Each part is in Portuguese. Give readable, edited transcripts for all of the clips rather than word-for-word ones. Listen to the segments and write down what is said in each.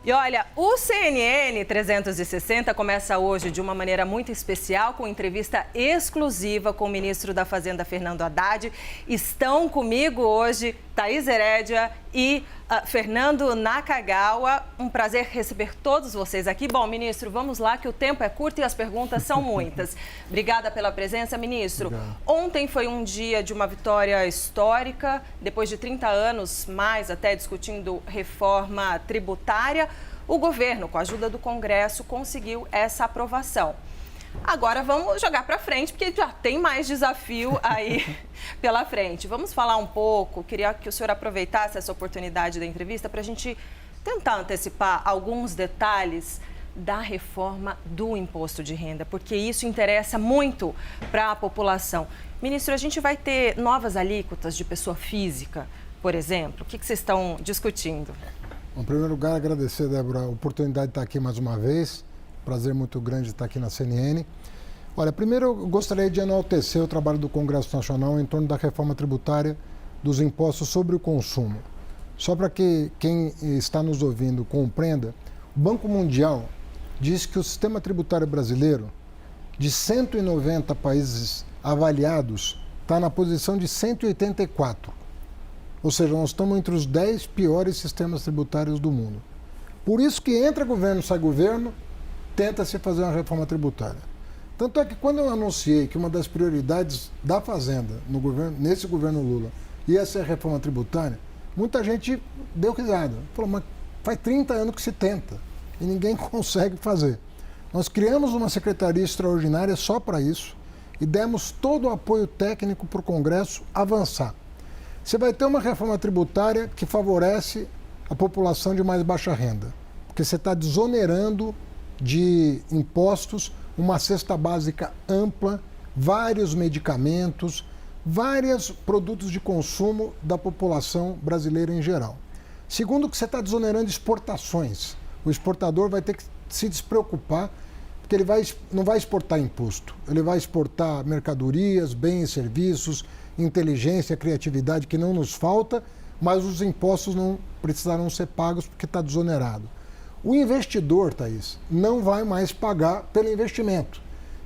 E olha, o CNN 360 começa hoje de uma maneira muito especial, com entrevista exclusiva com o ministro da Fazenda, Fernando Haddad. Estão comigo hoje Thaís Herédia e Fernando Nakagawa. Um prazer receber todos vocês aqui. Bom, ministro, vamos lá que o tempo é curto e as perguntas são muitas. Obrigada pela presença, ministro. Obrigado. Ontem foi um dia de uma vitória histórica, depois de 30 anos mais até discutindo reforma tributária. O governo, com a ajuda do Congresso, conseguiu essa aprovação. Agora vamos jogar para frente, porque já tem mais desafio aí pela frente. Vamos falar um pouco, queria que o senhor aproveitasse essa oportunidade da entrevista para a gente tentar antecipar alguns detalhes da reforma do imposto de renda, porque isso interessa muito para a população. Ministro, a gente vai ter novas alíquotas de pessoa física, por exemplo. O que vocês estão discutindo? Bom, em primeiro lugar, agradecer, Débora, a oportunidade de estar aqui mais uma vez. Prazer muito grande estar aqui na CNN. Olha, primeiro eu gostaria de enaltecer o trabalho do Congresso Nacional em torno da reforma tributária dos impostos sobre o consumo. Só para que quem está nos ouvindo compreenda, o Banco Mundial diz que o sistema tributário brasileiro, de 190 países avaliados, está na posição de 184. Ou seja, nós estamos entre os 10 piores sistemas tributários do mundo. Por isso que entra governo, sai governo, tenta-se fazer uma reforma tributária. Tanto é que quando eu anunciei que uma das prioridades da Fazenda no governo, nesse governo Lula ia ser a reforma tributária, muita gente deu risada. Falou, mas faz 30 anos que se tenta e ninguém consegue fazer. Nós criamos uma secretaria extraordinária só para isso e demos todo o apoio técnico para o Congresso avançar. Você vai ter uma reforma tributária que favorece a população de mais baixa renda, porque você está desonerando de impostos uma cesta básica ampla, vários medicamentos, vários produtos de consumo da população brasileira em geral. Segundo, que você está desonerando exportações. O exportador vai ter que se despreocupar, porque ele não vai exportar imposto, ele vai exportar mercadorias, bens, serviços, inteligência, criatividade que não nos falta, mas os impostos não precisarão ser pagos porque está desonerado. O investidor, Thaís, não vai mais pagar pelo investimento.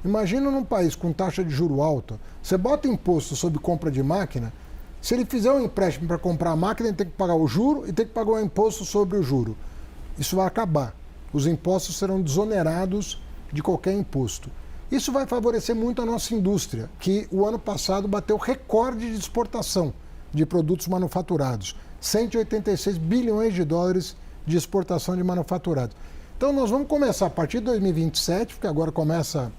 Imagina num país com taxa de juro alta, você bota imposto sobre compra de máquina, se ele fizer um empréstimo para comprar a máquina, ele tem que pagar o juro e tem que pagar o imposto sobre o juro. Isso vai acabar. Os impostos serão desonerados de qualquer imposto. Isso vai favorecer muito a nossa indústria, que o ano passado bateu recorde de exportação de produtos manufaturados. 186 bilhões de dólares de exportação de manufaturados. Então nós vamos começar a partir de 2027, porque agora começam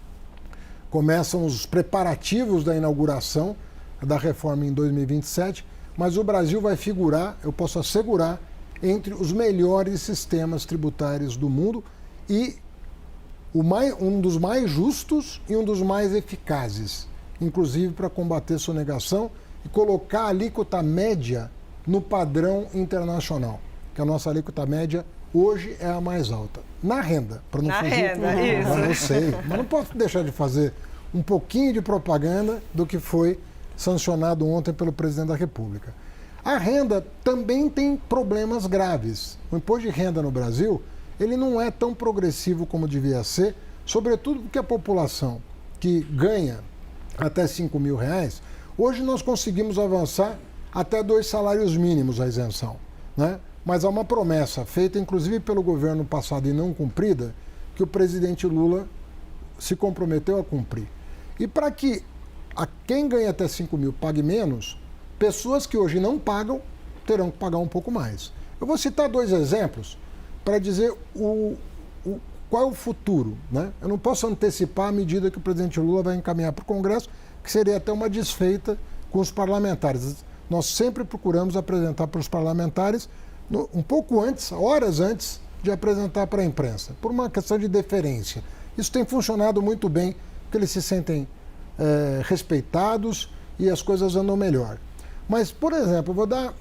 os preparativos da inauguração da reforma em 2027, mas o Brasil vai figurar, eu posso assegurar, entre os melhores sistemas tributários do mundo e um dos mais justos e um dos mais eficazes, inclusive para combater sonegação e colocar a alíquota média no padrão internacional, que a nossa alíquota média hoje é a mais alta. Na renda, para não fugir. Na renda, isso. Eu sei, mas não posso deixar de fazer um pouquinho de propaganda do que foi sancionado ontem pelo presidente da República. A renda também tem problemas graves. O imposto de renda no Brasil, ele não é tão progressivo como devia ser, sobretudo porque a população que ganha até R$5.000, hoje nós conseguimos avançar até 2 salários mínimos a isenção, né? Mas há uma promessa feita, inclusive pelo governo passado e não cumprida, que o presidente Lula se comprometeu a cumprir. E para que quem ganha até 5.000 pague menos, pessoas que hoje não pagam terão que pagar um pouco mais. Eu vou citar 2 exemplos para dizer qual é o futuro, né? Eu não posso antecipar a medida que o presidente Lula vai encaminhar para o Congresso, que seria até uma desfeita com os parlamentares. Nós sempre procuramos apresentar para os parlamentares um pouco antes, horas antes de apresentar para a imprensa, por uma questão de deferência. Isso tem funcionado muito bem, porque eles se sentem respeitados e as coisas andam melhor. Mas, por exemplo, eu vou dar...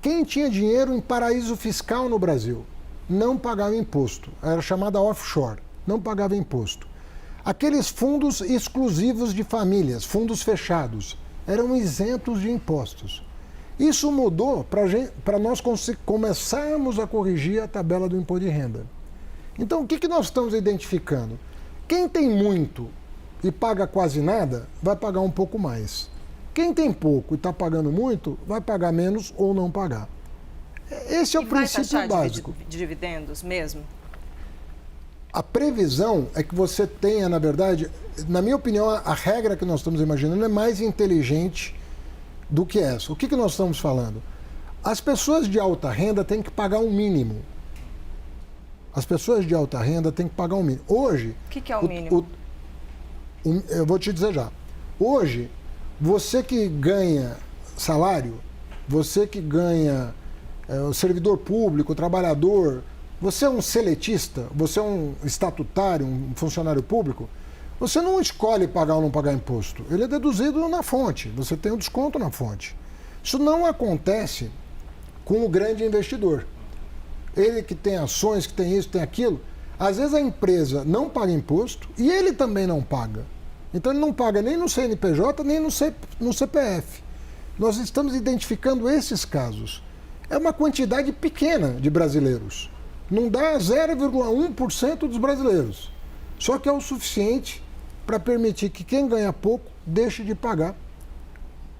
quem tinha dinheiro em paraíso fiscal no Brasil não pagava imposto, era chamada offshore, não pagava imposto. Aqueles fundos exclusivos de famílias, fundos fechados, eram isentos de impostos. Isso mudou para nós começarmos a corrigir a tabela do imposto de renda. Então, o que nós estamos identificando? Quem tem muito e paga quase nada, vai pagar um pouco mais. Quem tem pouco e está pagando muito, vai pagar menos ou não pagar. Esse é o princípio básico. De dividendos mesmo? A previsão é que você tenha, na verdade, na minha opinião, a regra que nós estamos imaginando é mais inteligente do que essa. O que nós estamos falando? As pessoas de alta renda têm que pagar um mínimo. As pessoas de alta renda têm que pagar um mínimo. Hoje... O que é o mínimo? Eu vou te dizer já. Hoje, você que ganha salário, você que ganha o servidor público, o trabalhador, você é um seletista, você é um estatutário, um funcionário público, você não escolhe pagar ou não pagar imposto. Ele é deduzido na fonte, você tem um desconto na fonte. Isso não acontece com o grande investidor. Ele que tem ações, que tem isso, tem aquilo, às vezes a empresa não paga imposto e ele também não paga. Então ele não paga nem no CNPJ, nem no CPF. Nós estamos identificando esses casos. É uma quantidade pequena de brasileiros. Não dá 0,1% dos brasileiros. Só que é o suficiente para permitir que quem ganha pouco deixe de pagar,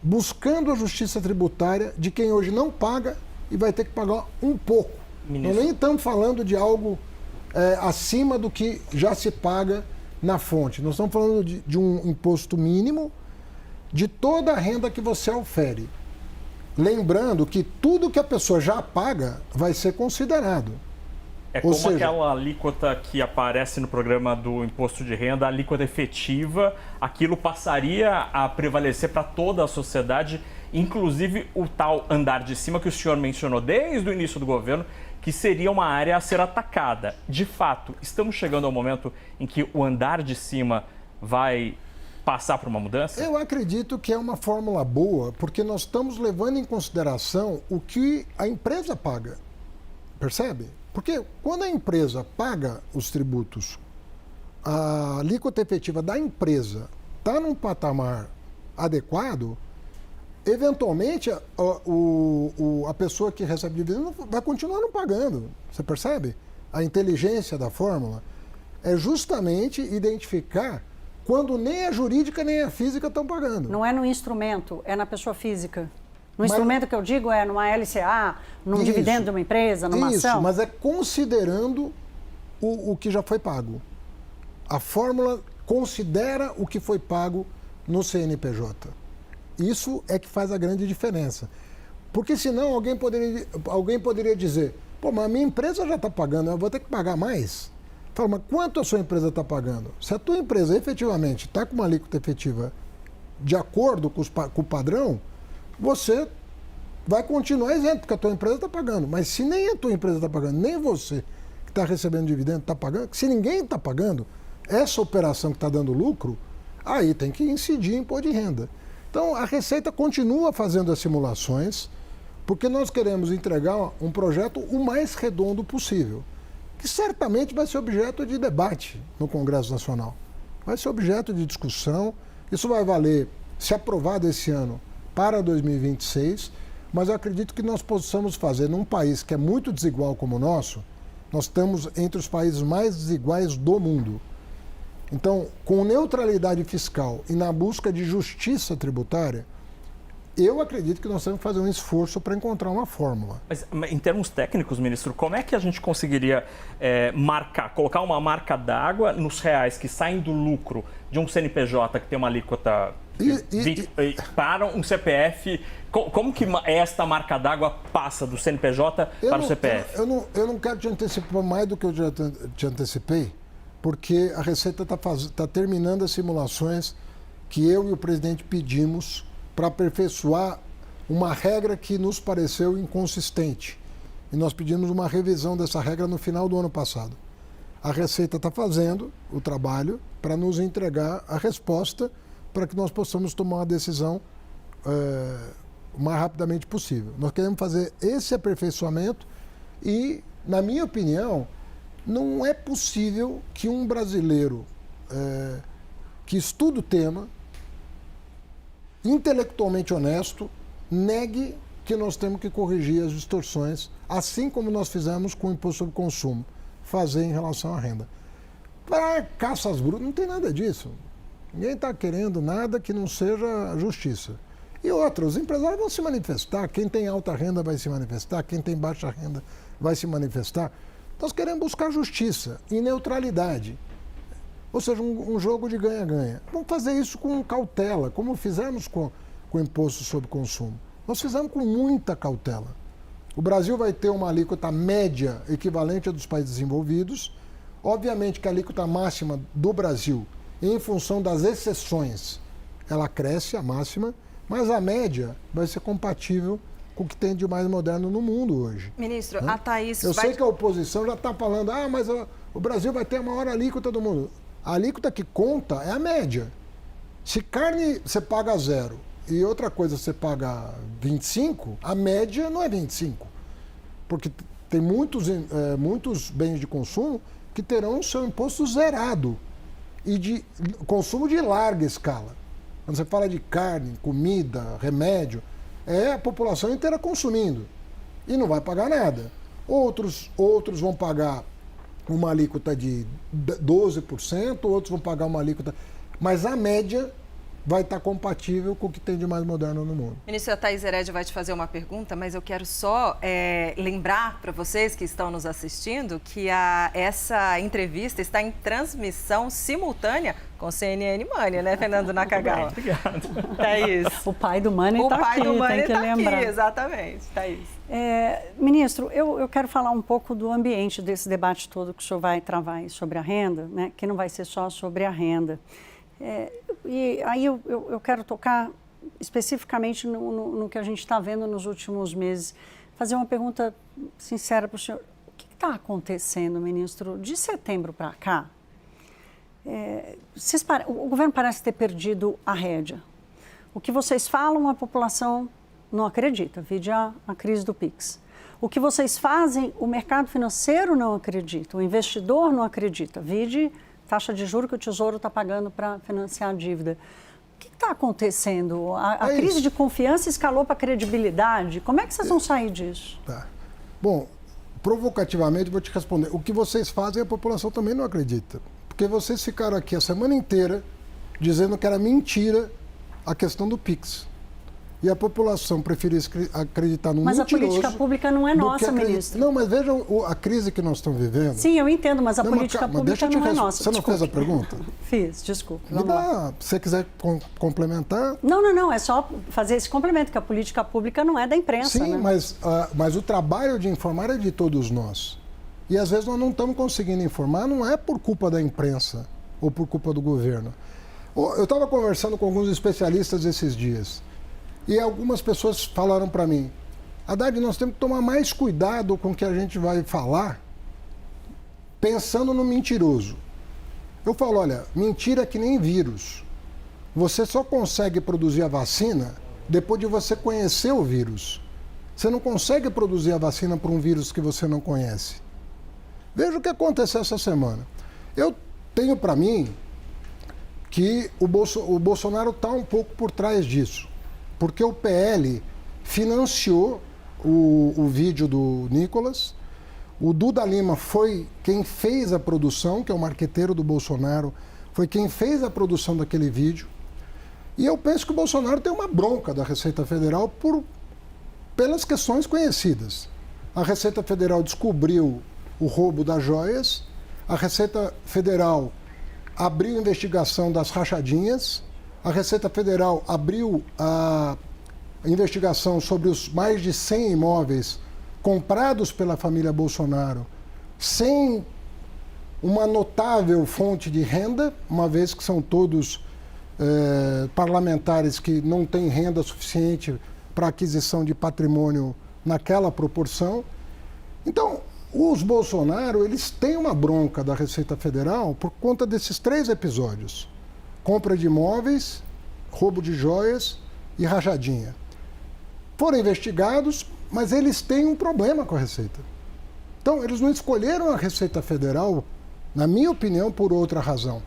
buscando a justiça tributária de quem hoje não paga e vai ter que pagar um pouco. Nós nem estamos falando de algo acima do que já se paga na fonte. Nós estamos falando de um imposto mínimo de toda a renda que você ofere. Lembrando que tudo que a pessoa já paga vai ser considerado. É como aquela alíquota que aparece no programa do imposto de renda, a alíquota efetiva, aquilo passaria a prevalecer para toda a sociedade, inclusive o tal andar de cima que o senhor mencionou desde o início do governo, que seria uma área a ser atacada. De fato, estamos chegando ao momento em que o andar de cima vai passar por uma mudança? Eu acredito que é uma fórmula boa, porque nós estamos levando em consideração o que a empresa paga. Percebe? Porque quando a empresa paga os tributos, a alíquota efetiva da empresa está num patamar adequado, eventualmente a pessoa que recebe dividendo vai continuar não pagando. Você percebe? A inteligência da fórmula é justamente identificar quando nem a jurídica nem a física estão pagando. Não é no instrumento, é na pessoa física. No instrumento que eu digo é numa LCA, num dividendo de uma empresa, numa ação? Isso, mas é considerando o que já foi pago. A fórmula considera o que foi pago no CNPJ. Isso é que faz a grande diferença. Porque senão alguém poderia dizer, pô, mas a minha empresa já está pagando, eu vou ter que pagar mais. Fala, mas quanto a sua empresa está pagando? Se a tua empresa efetivamente está com uma alíquota efetiva de acordo com o padrão, você vai continuar isento, porque a tua empresa está pagando. Mas se nem a tua empresa está pagando, nem você que está recebendo dividendo está pagando, se ninguém está pagando, essa operação que está dando lucro, aí tem que incidir em imposto de renda. Então, a Receita continua fazendo as simulações, porque nós queremos entregar um projeto o mais redondo possível, que certamente vai ser objeto de debate no Congresso Nacional. Vai ser objeto de discussão. Isso vai valer, se aprovado esse ano, para 2026, mas eu acredito que nós possamos fazer, num país que é muito desigual como o nosso, nós estamos entre os países mais desiguais do mundo. Então, com neutralidade fiscal e na busca de justiça tributária, eu acredito que nós temos que fazer um esforço para encontrar uma fórmula. Mas em termos técnicos, ministro, como é que a gente conseguiria colocar uma marca d'água nos reais que saem do lucro de um CNPJ que tem uma alíquota para um CPF? Como que esta marca d'água passa do CNPJ para o CPF? Eu não quero te antecipar mais do que eu já te antecipei, porque a Receita está terminando as simulações que eu e o presidente pedimos para aperfeiçoar uma regra que nos pareceu inconsistente. E nós pedimos uma revisão dessa regra no final do ano passado. A Receita está fazendo o trabalho para nos entregar a resposta para que nós possamos tomar uma decisão o mais rapidamente possível. Nós queremos fazer esse aperfeiçoamento e, na minha opinião, não é possível que um brasileiro que estuda o tema, intelectualmente honesto, negue que nós temos que corrigir as distorções, assim como nós fizemos com o imposto sobre consumo, fazer em relação à renda. Para caça às bruxas, não tem nada disso. Ninguém está querendo nada que não seja justiça. E outra, os empresários vão se manifestar, quem tem alta renda vai se manifestar, quem tem baixa renda vai se manifestar. Nós queremos buscar justiça e neutralidade. Ou seja, um jogo de ganha-ganha. Vamos fazer isso com cautela, como fizemos com o imposto sobre consumo. Nós fizemos com muita cautela. O Brasil vai ter uma alíquota média equivalente à dos países desenvolvidos. Obviamente que a alíquota máxima do Brasil, em função das exceções, ela cresce, a máxima, mas a média vai ser compatível com o que tem de mais moderno no mundo hoje. Ministro, né? A Thaís... Eu sei que a oposição já está falando, mas o Brasil vai ter a maior alíquota do mundo. A alíquota que conta é a média. Se carne você paga 0 e outra coisa você paga 25, a média não é 25. Porque tem muitos bens de consumo que terão o seu imposto zerado e de consumo de larga escala. Quando você fala de carne, comida, remédio, é a população inteira consumindo e não vai pagar nada. Outros vão pagar uma alíquota de 12%, outros vão pagar uma alíquota... Mas a média vai estar compatível com o que tem de mais moderno no mundo. Ministro, a Thaís Herédia vai te fazer uma pergunta, mas eu quero só lembrar para vocês que estão nos assistindo que essa entrevista está em transmissão simultânea com CNN Money, né, Fernando Nakagawa? Obrigado. Thaís. O pai do Money está aqui, O pai do Money tem que lembrar. aqui, exatamente, Thaís. Ministro, eu quero falar um pouco do ambiente desse debate todo que o senhor vai travar aí sobre a renda, né, que não vai ser só sobre a renda. E aí eu quero tocar especificamente no que a gente está vendo nos últimos meses. Fazer uma pergunta sincera para o senhor. O que está acontecendo, ministro, de setembro para cá? O governo parece ter perdido a rédea. O que vocês falam, a população não acredita. Vide a crise do PIX. O que vocês fazem, o mercado financeiro não acredita. O investidor não acredita. Vide taxa de juros que o Tesouro está pagando para financiar a dívida. O que está acontecendo? A crise de confiança escalou para a credibilidade. Como é que vocês vão sair disso? Tá. Bom, provocativamente vou te responder. O que vocês fazem, a população também não acredita. Porque vocês ficaram aqui a semana inteira dizendo que era mentira a questão do PIX. E a população preferiu acreditar no mentiroso... Mas a política pública não é nossa, ministro. Não, mas veja a crise que nós estamos vivendo. Sim, eu entendo, mas a política pública não é nossa. Você não fez a pergunta? Fiz, desculpe. Se você quiser complementar... Não, é só fazer esse complemento, que a política pública não é da imprensa. Sim, né? mas o trabalho de informar é de todos nós. E às vezes nós não estamos conseguindo informar, não é por culpa da imprensa ou por culpa do governo. Eu estava conversando com alguns especialistas esses dias. E algumas pessoas falaram para mim, Haddad, nós temos que tomar mais cuidado com o que a gente vai falar, pensando no mentiroso. Eu falo, olha, mentira é que nem vírus. Você só consegue produzir a vacina depois de você conhecer o vírus. Você não consegue produzir a vacina para um vírus que você não conhece. Veja o que aconteceu essa semana. Eu tenho para mim que o Bolsonaro está um pouco por trás disso. Porque o PL financiou o vídeo do Nicolas, o Duda Lima foi quem fez a produção, que é o marqueteiro do Bolsonaro, foi quem fez a produção daquele vídeo. E eu penso que o Bolsonaro tem uma bronca da Receita Federal pelas questões conhecidas. A Receita Federal descobriu o roubo das joias, a Receita Federal abriu a investigação das rachadinhas, a Receita Federal abriu a investigação sobre os mais de 100 imóveis comprados pela família Bolsonaro sem uma notável fonte de renda, uma vez que são todos parlamentares que não têm renda suficiente para aquisição de patrimônio naquela proporção. Então, os Bolsonaro, eles têm uma bronca da Receita Federal por conta desses 3 episódios. Compra de imóveis, roubo de joias e rachadinha. Foram investigados, mas eles têm um problema com a Receita. Então, eles não escolheram a Receita Federal, na minha opinião, por outra razão.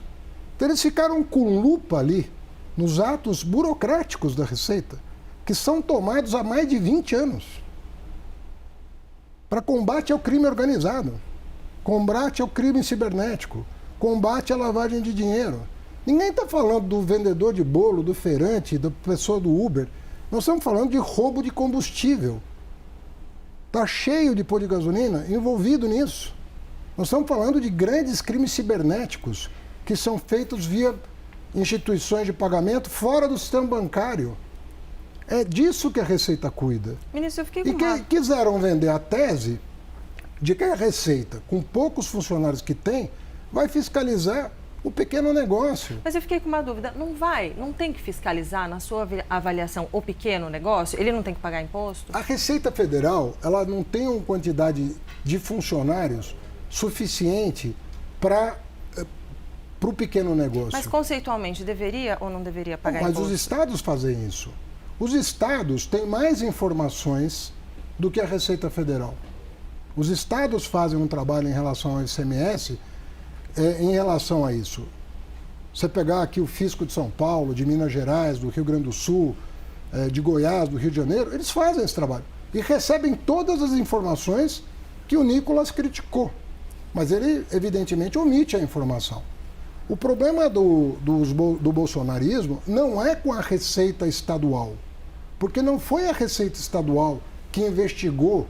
Então, eles ficaram com lupa ali nos atos burocráticos da Receita, que que são tomados há mais de 20 anos para combate ao crime organizado, combate ao crime cibernético, combate à lavagem de dinheiro. Ninguém está falando do vendedor de bolo, do feirante, da pessoa do Uber. Nós estamos falando de roubo de combustível. Está cheio de posto de gasolina envolvido nisso. Nós estamos falando de grandes crimes cibernéticos que são feitos via instituições de pagamento fora do sistema bancário. É disso que a Receita cuida. Ministro, eu fiquei E que quiseram vender a tese de que a Receita, com poucos funcionários que tem, vai fiscalizar o pequeno negócio. Mas eu fiquei com uma dúvida. Não tem que fiscalizar, na sua avaliação, o pequeno negócio? Ele não tem que pagar imposto? A Receita Federal, ela não tem uma quantidade de funcionários suficiente para o pequeno negócio. Mas conceitualmente, deveria ou não deveria pagar imposto? Mas os estados fazem isso. Os estados têm mais informações do que a Receita Federal. Os estados fazem um trabalho em relação ao ICMS, em relação a isso. Você pegar aqui o Fisco de São Paulo, de Minas Gerais, do Rio Grande do Sul, de Goiás, do Rio de Janeiro, eles fazem esse trabalho. E recebem todas as informações que o Nicolas criticou. Mas ele, evidentemente, omite a informação. O problema do bolsonarismo não é com a Receita Estadual, porque não foi a Receita Estadual que investigou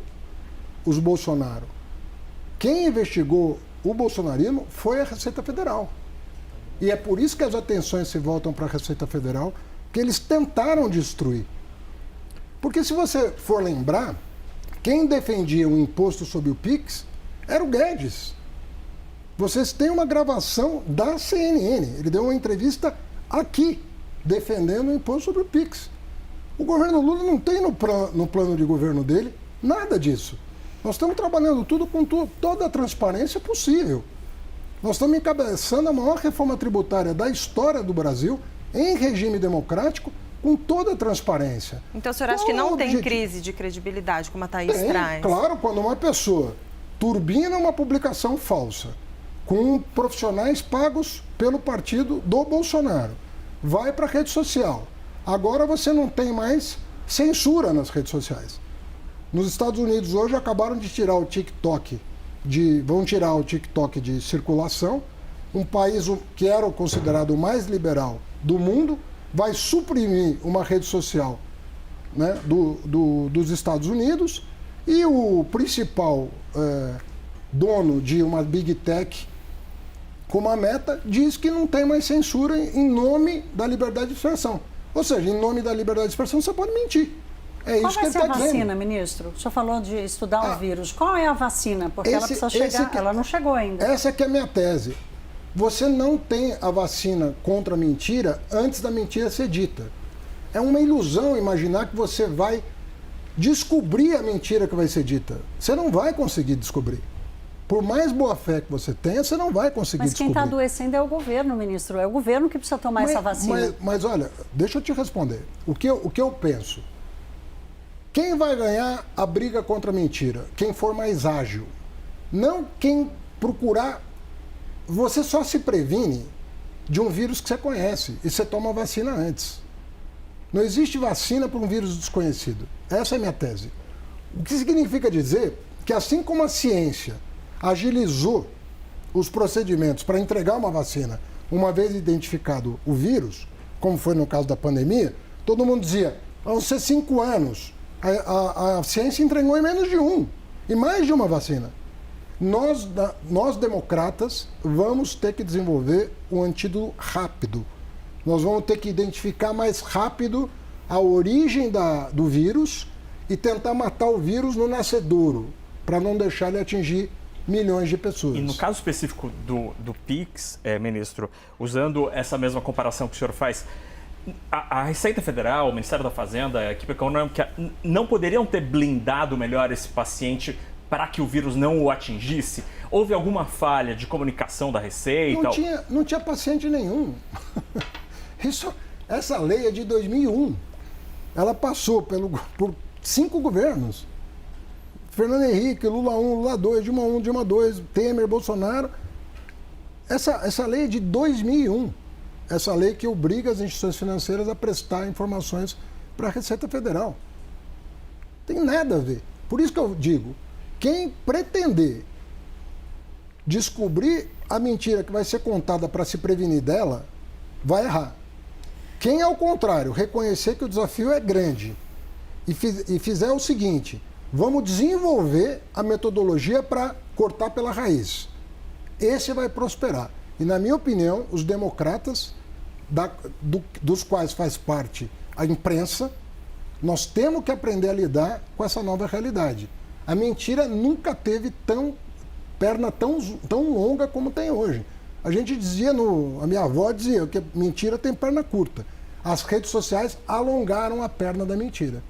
os Bolsonaro. Quem investigou o bolsonarismo foi a Receita Federal. E é por isso que as atenções se voltam para a Receita Federal, que eles tentaram destruir. Porque se você for lembrar, quem defendia o imposto sobre o PIX era o Guedes. Vocês têm uma gravação da CNN. Ele deu uma entrevista aqui, defendendo o imposto sobre o PIX. O governo Lula não tem no plano de governo dele nada disso. Nós estamos trabalhando tudo com toda a transparência possível. Nós estamos encabeçando a maior reforma tributária da história do Brasil, em regime democrático, com toda a transparência. Então o senhor acha que não tem crise de credibilidade, como a Thaís traz? Claro, quando uma pessoa turbina uma publicação falsa, com profissionais pagos pelo partido do Bolsonaro, vai para a rede social. Agora você não tem mais censura nas redes sociais. Nos Estados Unidos hoje acabaram de tirar o TikTok, vão tirar o TikTok de circulação. Um país que era considerado o mais liberal do mundo vai suprimir uma rede social, né, dos Estados Unidos, e o principal dono de uma Big Tech como a Meta diz que não tem mais censura em nome da liberdade de expressão. Ou seja, em nome da liberdade de expressão você pode mentir. É isso que ele está dizendo. Qual vai ser a vacina, ministro? O senhor falou de estudar o vírus. Qual é a vacina? Porque ela precisa chegar, ela não chegou ainda. Essa que é a minha tese. Você não tem a vacina contra a mentira antes da mentira ser dita. É uma ilusão imaginar que você vai descobrir a mentira que vai ser dita. Você não vai conseguir descobrir. Por mais boa fé que você tenha, você não vai conseguir descobrir. Mas quem está adoecendo é o governo, ministro. É o governo que precisa tomar essa vacina. Mas olha, deixa eu te responder. O que eu penso? Quem vai ganhar a briga contra a mentira? Quem for mais ágil. Não quem procurar. Você só se previne de um vírus que você conhece e você toma a vacina antes. Não existe vacina para um vírus desconhecido. Essa é a minha tese. O que significa dizer que, assim como a ciência agilizou os procedimentos para entregar uma vacina uma vez identificado o vírus, como foi no caso da pandemia, todo mundo dizia, vão ser 5 anos. A ciência entregou em menos de 1, e mais de uma vacina. Nós democratas, vamos ter que desenvolver um antídoto rápido. Nós vamos ter que identificar mais rápido a origem do vírus e tentar matar o vírus no nascedouro, para não deixar ele atingir milhões de pessoas. E no caso específico do PIX, ministro, usando essa mesma comparação que o senhor faz, a Receita Federal, o Ministério da Fazenda, a equipe econômica, não poderiam ter blindado melhor esse paciente para que o vírus não o atingisse? Houve alguma falha de comunicação da Receita? Não tinha paciente nenhum. Essa lei é de 2001. Ela passou por 5 governos. Fernando Henrique, Lula 1, Lula 2, Dilma 1, Dilma 2, Temer, Bolsonaro. Essa lei é de 2001. Essa lei que obriga as instituições financeiras a prestar informações para a Receita Federal. Tem nada a ver. Por isso que eu digo, quem pretender descobrir a mentira que vai ser contada para se prevenir dela, vai errar. Quem, ao contrário, reconhecer que o desafio é grande e fizer o seguinte, vamos desenvolver a metodologia para cortar pela raiz. Esse vai prosperar. E, na minha opinião, os democratas, dos quais faz parte a imprensa, nós temos que aprender a lidar com essa nova realidade. A mentira nunca teve perna tão longa como tem hoje. A gente dizia, a minha avó dizia que mentira tem perna curta. As redes sociais alongaram a perna da mentira.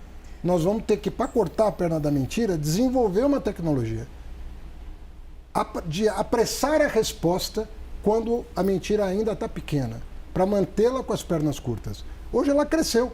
Nós vamos ter que, para cortar a perna da mentira, desenvolver uma tecnologia de apressar a resposta quando a mentira ainda está pequena, para mantê-la com as pernas curtas. Hoje ela cresceu.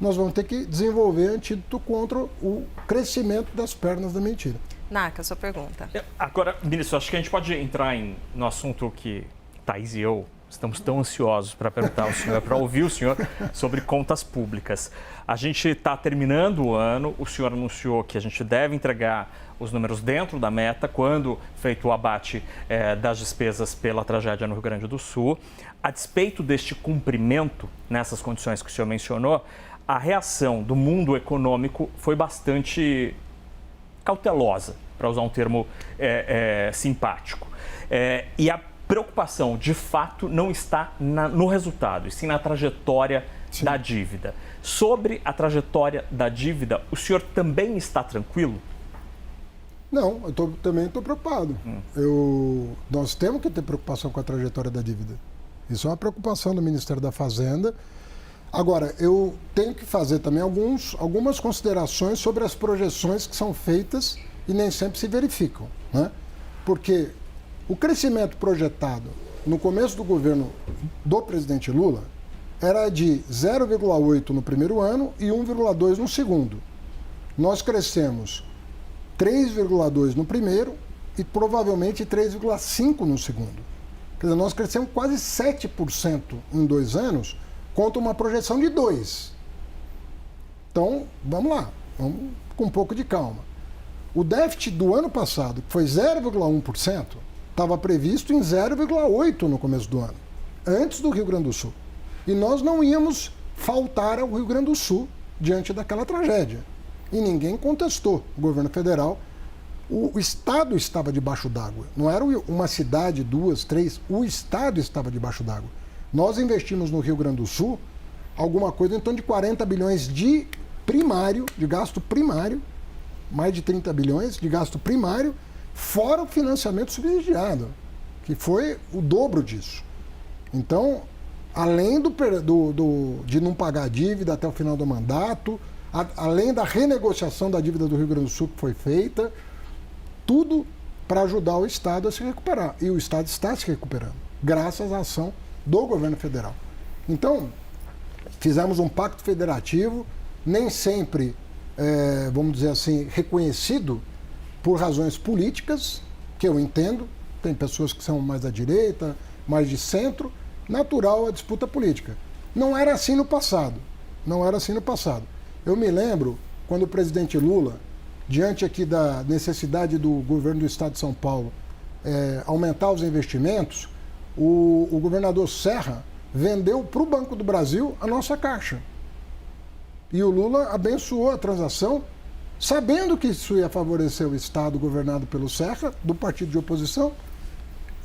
Nós vamos ter que desenvolver antídoto contra o crescimento das pernas da mentira. Naka, sua pergunta. Agora, ministro, acho que a gente pode entrar no assunto que Thaís e eu estamos tão ansiosos para perguntar ao senhor, para ouvir o senhor sobre contas públicas. A gente está terminando o ano, o senhor anunciou que a gente deve entregar os números dentro da meta quando feito o abate das despesas pela tragédia no Rio Grande do Sul. A despeito deste cumprimento, nessas condições que o senhor mencionou, a reação do mundo econômico foi bastante cautelosa, para usar um termo simpático. E a preocupação, de fato, não está no resultado, e sim na trajetória da dívida. Sobre a trajetória da dívida, o senhor também está tranquilo? Não, eu também estou preocupado. Nós temos que ter preocupação com a trajetória da dívida. Isso é uma preocupação do Ministério da Fazenda. Agora, eu tenho que fazer também algumas considerações sobre as projeções que são feitas e nem sempre se verificam, né? Porque o crescimento projetado no começo do governo do presidente Lula era de 0,8 no primeiro ano e 1,2 no segundo. Nós crescemos 3,2 no primeiro e provavelmente 3,5 no segundo. Quer dizer, nós crescemos quase 7% em 2 anos, contra uma projeção de 2%. Então, vamos lá, vamos com um pouco de calma. O déficit do ano passado, que foi 0,1%, estava previsto em 0,8% no começo do ano, antes do Rio Grande do Sul. E nós não íamos faltar ao Rio Grande do Sul diante daquela tragédia. E ninguém contestou. O governo federal, o Estado estava debaixo d'água. Não era uma cidade, 2, 3, o Estado estava debaixo d'água. Nós investimos no Rio Grande do Sul alguma coisa em torno de 40 bilhões de gasto primário, mais de 30 bilhões de gasto primário, fora o financiamento subsidiado, que foi o dobro disso. Então, além de não pagar a dívida até o final do mandato, além da renegociação da dívida do Rio Grande do Sul que foi feita, tudo para ajudar o Estado a se recuperar. E o Estado está se recuperando, graças à ação do governo federal. Então, fizemos um pacto federativo, nem sempre, vamos dizer assim, reconhecido por razões políticas, que eu entendo, tem pessoas que são mais à direita, mais de centro, natural a disputa política. Não era assim no passado. Não era assim no passado. Eu me lembro quando o presidente Lula, diante aqui da necessidade do governo do Estado de São Paulo aumentar os investimentos, o governador Serra vendeu para o Banco do Brasil a nossa Caixa. E o Lula abençoou a transação, sabendo que isso ia favorecer o Estado governado pelo Serra, do partido de oposição,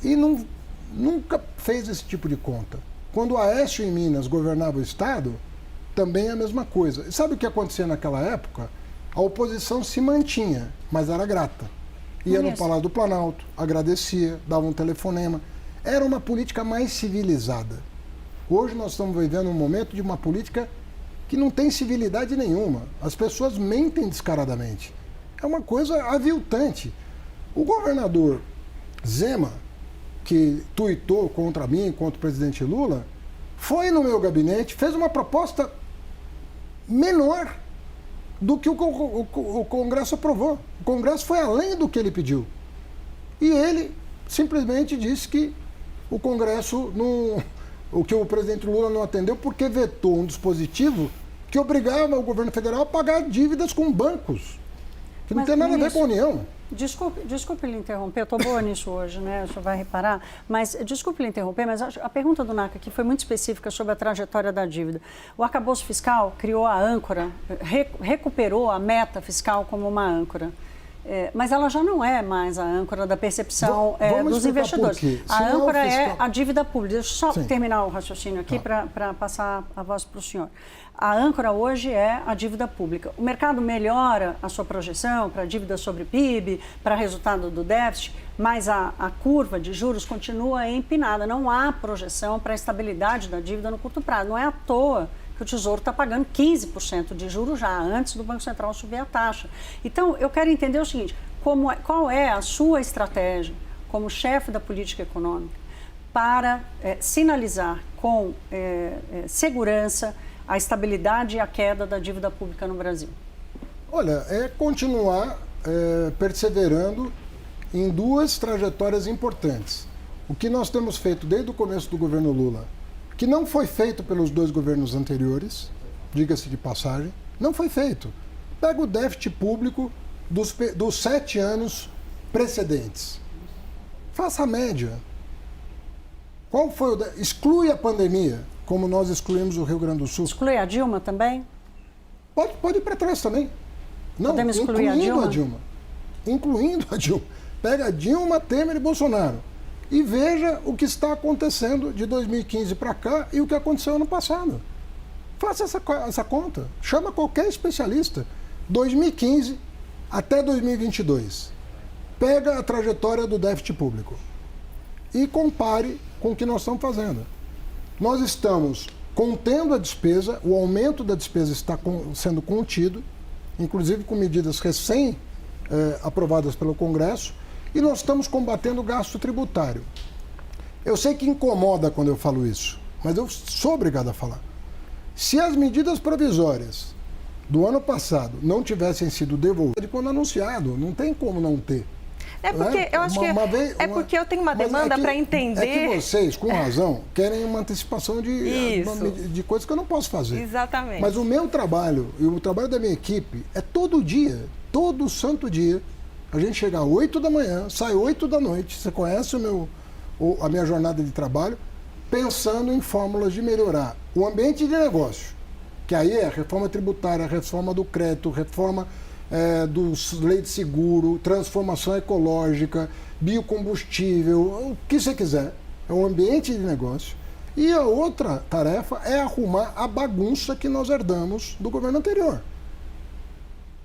e nunca fez esse tipo de conta. Quando o Aécio em Minas governava o Estado, também é a mesma coisa. E sabe o que acontecia naquela época? A oposição se mantinha, mas era grata. Ia no Palácio do Planalto, agradecia, dava um telefonema. Era uma política mais civilizada. Hoje nós estamos vivendo um momento de uma política que não tem civilidade nenhuma. As pessoas mentem descaradamente. É uma coisa aviltante. O governador Zema, que tuitou contra mim, contra o presidente Lula, foi no meu gabinete, fez uma proposta menor do que o Congresso aprovou. O Congresso foi além do que ele pediu. E ele simplesmente disse que o Congresso, o que o presidente Lula não atendeu, porque vetou um dispositivo que obrigava o governo federal a pagar dívidas com bancos, que não tem nada a ver com a União. Desculpe lhe interromper, eu estou boa nisso hoje, né? O senhor vai reparar, mas desculpe lhe interromper, mas a pergunta do NACA aqui foi muito específica sobre a trajetória da dívida. O arcabouço fiscal criou a âncora, recuperou a meta fiscal como uma âncora. Mas ela já não é mais a âncora da percepção dos investidores. A âncora é a dívida pública. Deixa eu só terminar o raciocínio aqui para passar a voz para o senhor. A âncora hoje é a dívida pública. O mercado melhora a sua projeção para a dívida sobre PIB, para resultado do déficit, mas a curva de juros continua empinada. Não há projeção para a estabilidade da dívida no curto prazo. Não é à toa que o Tesouro está pagando 15% de juros já, antes do Banco Central subir a taxa. Então, eu quero entender o seguinte, qual é a sua estratégia como chefe da política econômica para sinalizar com segurança a estabilidade e a queda da dívida pública no Brasil? Olha, é continuar perseverando em duas trajetórias importantes. O que nós temos feito desde o começo do governo Lula, que não foi feito pelos dois governos anteriores, diga-se de passagem, não foi feito. Pega o déficit público dos 7 anos precedentes. Faça a média. Qual foi exclui a pandemia, como nós excluímos o Rio Grande do Sul. Exclui a Dilma também? Pode ir para trás também. Não, podemos excluir a Dilma? Incluindo a Dilma. Pega a Dilma, Temer e Bolsonaro. E veja o que está acontecendo de 2015 para cá e o que aconteceu ano passado. Faça essa conta. Chama qualquer especialista. 2015 até 2022. Pega a trajetória do déficit público e compare com o que nós estamos fazendo. Nós estamos contendo a despesa, o aumento da despesa está sendo contido, inclusive com medidas recém-aprovadas pelo Congresso, e nós estamos combatendo o gasto tributário. Eu sei que incomoda quando eu falo isso, mas eu sou obrigado a falar. Se as medidas provisórias do ano passado não tivessem sido devolvidas quando anunciado, não tem como não ter. Eu acho que porque eu tenho uma demanda para entender. É que vocês, com razão, querem uma antecipação de coisas que eu não posso fazer. Exatamente. Mas o meu trabalho e o trabalho da minha equipe é todo dia, todo santo dia. A gente chega às 8 da manhã, sai 8 da noite, você conhece a minha jornada de trabalho, pensando em fórmulas de melhorar o ambiente de negócio, que aí é a reforma tributária, a reforma do crédito, reforma lei de seguro, transformação ecológica, biocombustível, o que você quiser. É o ambiente de negócio. E a outra tarefa é arrumar a bagunça que nós herdamos do governo anterior.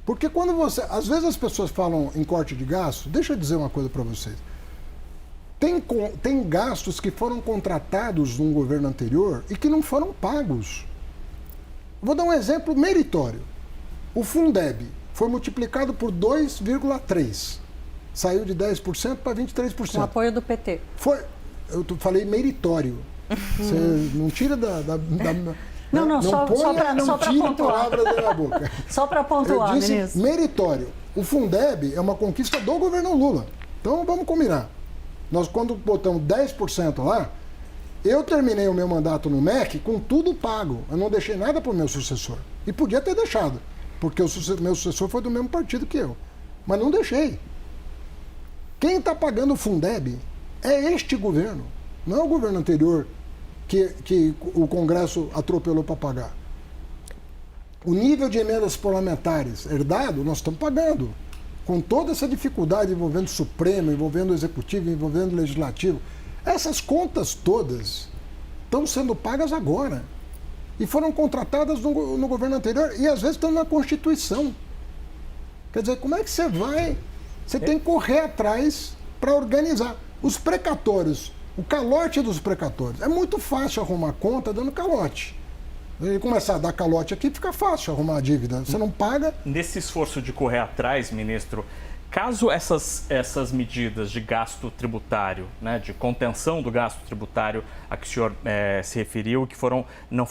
Porque quando às vezes as pessoas falam em corte de gasto, deixa eu dizer uma coisa para vocês. Tem gastos que foram contratados num governo anterior e que não foram pagos. Vou dar um exemplo meritório. O Fundeb foi multiplicado por 2,3. Saiu de 10% para 23%. Com apoio do PT. Eu falei meritório. Você não tira só para pontuar. Da boca. Só para pontuar, eu disse ministro. meritório. O Fundeb é uma conquista do governo Lula. Então vamos combinar. Nós, quando botamos 10% lá, eu terminei o meu mandato no MEC com tudo pago. Eu não deixei nada para o meu sucessor. E podia ter deixado, porque meu sucessor foi do mesmo partido que eu. Mas não deixei. Quem está pagando o Fundeb é este governo, não é o governo anterior que o Congresso atropelou para pagar. O nível de emendas parlamentares herdado, nós estamos pagando. Com toda essa dificuldade envolvendo o Supremo, envolvendo o Executivo, envolvendo o Legislativo, essas contas todas estão sendo pagas agora. E foram contratadas no governo anterior e às vezes estão na Constituição. Quer dizer, como é que você vai? Você tem que correr atrás para organizar. Os precatórios, o calote dos precatórios. É muito fácil arrumar conta dando calote. E começar a dar calote aqui, fica fácil arrumar a dívida. Você não paga. Nesse esforço de correr atrás, ministro, caso essas medidas de gasto tributário, né, de contenção do gasto tributário a que o senhor se referiu, que não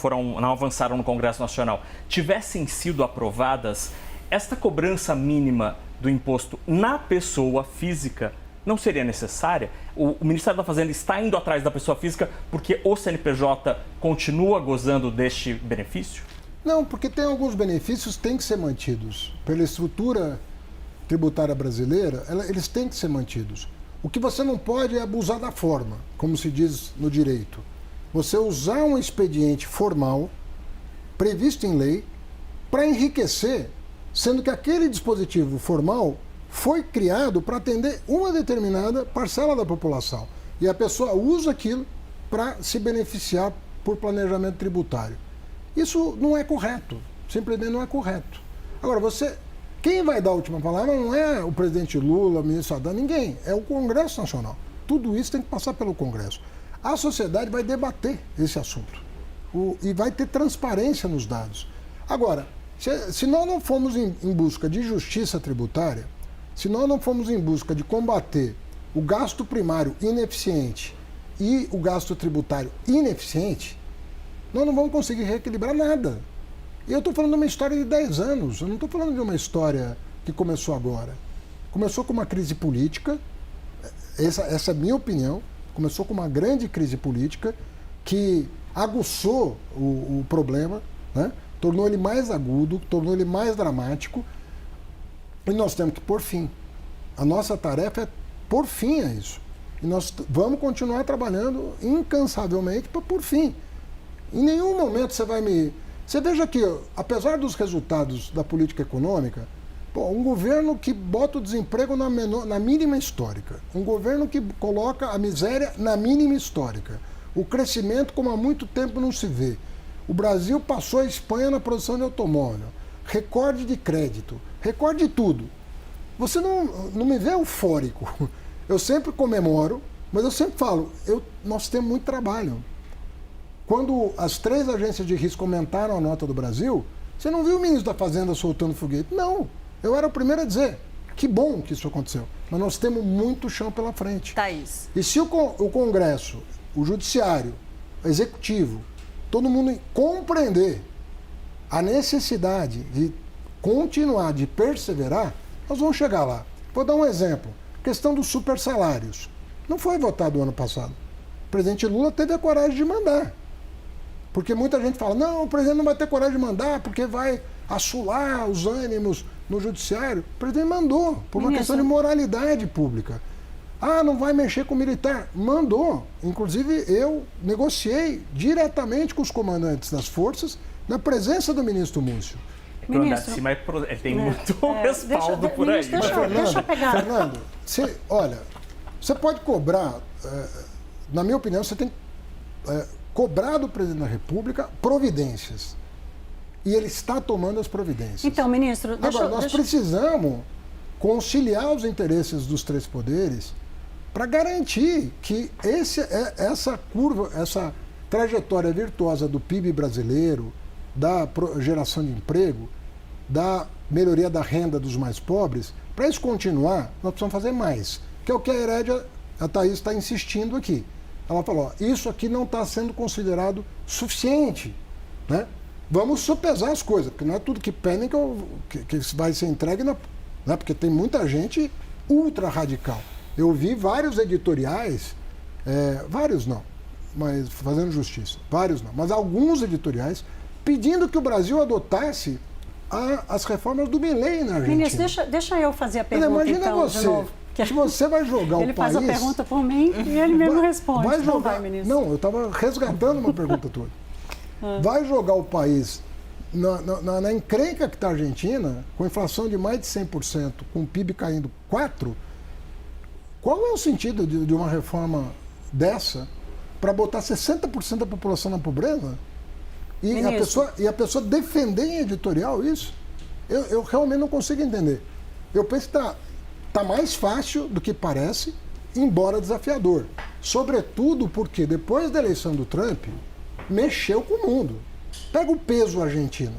avançaram no Congresso Nacional, tivessem sido aprovadas, esta cobrança mínima do imposto na pessoa física não seria necessária? O Ministério da Fazenda está indo atrás da pessoa física porque o CNPJ continua gozando deste benefício? Não, porque tem alguns benefícios que têm que ser mantidos. Pela estrutura tributária brasileira, eles têm que ser mantidos. O que você não pode é abusar da forma, como se diz no direito. Você usar um expediente formal, previsto em lei, para enriquecer, sendo que aquele dispositivo formal foi criado para atender uma determinada parcela da população. E a pessoa usa aquilo para se beneficiar por planejamento tributário. Isso não é correto, simplesmente não é correto. Agora, quem vai dar a última palavra não é o presidente Lula, o ministro Haddad, ninguém, é o Congresso Nacional. Tudo isso tem que passar pelo Congresso. A sociedade vai debater esse assunto e vai ter transparência nos dados. Agora, se nós não formos em busca de justiça tributária, se nós não formos em busca de combater o gasto primário ineficiente e o gasto tributário ineficiente, nós não vamos conseguir reequilibrar nada. E eu estou falando de uma história de 10 anos, eu não estou falando de uma história que começou agora. Começou com uma crise política, essa é a minha opinião, começou com uma grande crise política que aguçou o problema, né? Tornou ele mais agudo, tornou ele mais dramático, e nós temos que pôr fim. A nossa tarefa é pôr fim a isso. E nós vamos continuar trabalhando incansavelmente para pôr fim. Em nenhum momento você vai me... Você veja que, apesar dos resultados da política econômica, um governo que bota o desemprego na mínima histórica, um governo que coloca a miséria na mínima histórica, o crescimento como há muito tempo não se vê. O Brasil passou a Espanha na produção de automóvel, recorde de crédito, recorde de tudo. Você não me vê eufórico. Eu sempre comemoro, mas eu sempre falo, nós temos muito trabalho. Quando as 3 agências de risco aumentaram a nota do Brasil, você não viu o ministro da Fazenda soltando foguete. Não, eu era o primeiro a dizer, que bom que isso aconteceu. Mas nós temos muito chão pela frente. Thaís. E se o Congresso, o Judiciário, o Executivo, todo mundo compreender a necessidade de continuar, de perseverar, nós vamos chegar lá. Vou dar um exemplo. Questão dos supersalários. Não foi votado o ano passado. O presidente Lula teve a coragem de mandar. Porque muita gente fala, não, o presidente não vai ter coragem de mandar porque vai assolar os ânimos no judiciário. O presidente mandou, por uma questão de moralidade pública. Ah, não vai mexer com o militar. Mandou. Inclusive, eu negociei diretamente com os comandantes das forças, na presença do ministro Múcio. O andar de cima ele tem muito respaldo por aí. Deixa eu pegar. Fernando, você pode cobrar, na minha opinião, você tem que cobrar do presidente da República providências. E ele está tomando as providências. Então, ministro, nós precisamos conciliar os interesses dos 3 poderes para garantir que essa curva, essa trajetória virtuosa do PIB brasileiro, da geração de emprego, da melhoria da renda dos mais pobres, para isso continuar, nós precisamos fazer mais. Que é o que a Herédia, a Thaís, está insistindo aqui. Ela falou, isso aqui não está sendo considerado suficiente, né? Vamos sopesar as coisas, porque não é tudo que pedem que vai ser entregue, né? Porque tem muita gente ultra radical. Eu vi vários editoriais, vários não, mas fazendo justiça, vários não, mas alguns editoriais pedindo que o Brasil adotasse as reformas do Milei na Argentina. Ministro, deixa eu fazer a pergunta, imagina então, você, de novo. Se você vai jogar o país... Ele faz a pergunta por mim e ele mesmo responde. Vai jogar, ministro. não, eu estava resgatando uma pergunta tua. Vai jogar o país na encrenca que está a Argentina, com inflação de mais de 100%, com o PIB caindo 4%, qual é o sentido de uma reforma dessa para botar 60% da população na pobreza? E a pessoa defender em editorial isso? Eu realmente não consigo entender. Eu penso que está mais fácil do que parece, embora desafiador. Sobretudo porque depois da eleição do Trump, mexeu com o mundo. Pega o peso argentino,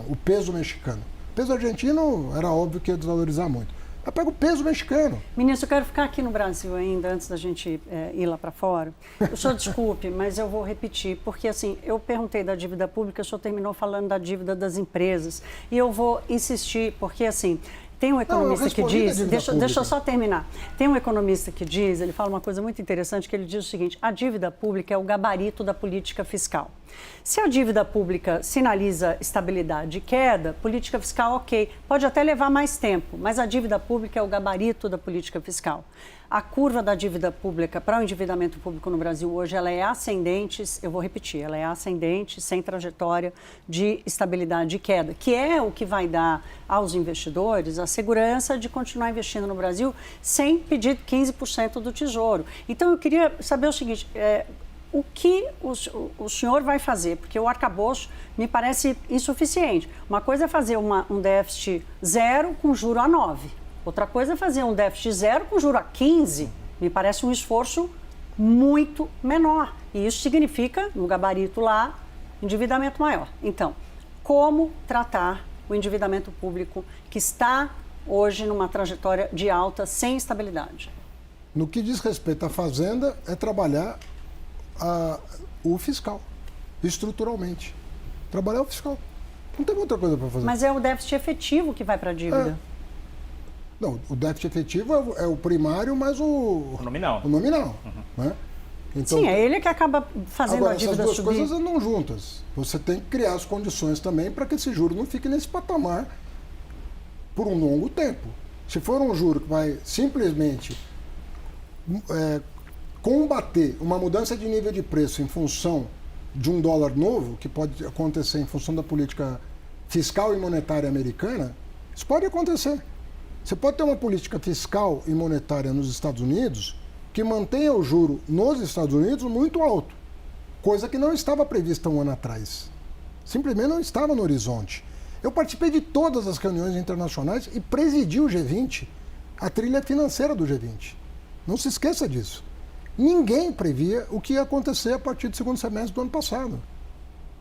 o peso mexicano. O peso argentino era óbvio que ia desvalorizar muito. Mas pega o peso mexicano. Ministro, eu quero ficar aqui no Brasil ainda, antes da gente ir lá para fora. O senhor desculpe, mas eu vou repetir, porque assim, eu perguntei da dívida pública, o senhor terminou falando da dívida das empresas. E eu vou insistir, porque assim, Tem um economista que diz, deixa eu só terminar. Tem um economista que diz, ele fala uma coisa muito interessante, que ele diz o seguinte: a dívida pública é o gabarito da política fiscal. Se a dívida pública sinaliza estabilidade e queda, política fiscal, ok, pode até levar mais tempo, mas a dívida pública é o gabarito da política fiscal. A curva da dívida pública para o endividamento público no Brasil hoje, ela é ascendente, eu vou repetir, ela é ascendente, sem trajetória de estabilidade e queda, que é o que vai dar aos investidores a segurança de continuar investindo no Brasil sem pedir 15% do Tesouro. Então, eu queria saber o seguinte, o que o senhor vai fazer? Porque o arcabouço me parece insuficiente. Uma coisa é fazer um déficit zero com juro a 9. Outra coisa é fazer um déficit zero com juro a 15. Me parece um esforço muito menor. E isso significa, no gabarito lá, endividamento maior. Então, como tratar o endividamento público que está hoje numa trajetória de alta sem estabilidade? No que diz respeito à Fazenda, é trabalhar o fiscal, estruturalmente. Trabalhar o fiscal. Não tem outra coisa para fazer. Mas é o déficit efetivo que vai para a dívida. Não, o déficit efetivo é o primário, mas o nominal. O nominal. Né? Então, sim, é ele que acaba fazendo a dívida subir. Essas duas coisas andam juntas. Você tem que criar as condições também para que esse juro não fique nesse patamar por um longo tempo. Se for um juro que vai simplesmente combater uma mudança de nível de preço em função de um dólar novo, que pode acontecer em função da política fiscal e monetária americana, isso pode acontecer. Você pode ter uma política fiscal e monetária nos Estados Unidos que mantenha o juro nos Estados Unidos muito alto, coisa que não estava prevista um ano atrás. Simplesmente não estava no horizonte. Eu participei de todas as reuniões internacionais e presidi o G20, a trilha financeira do G20. Não se esqueça disso. Ninguém previa o que ia acontecer a partir do segundo semestre do ano passado.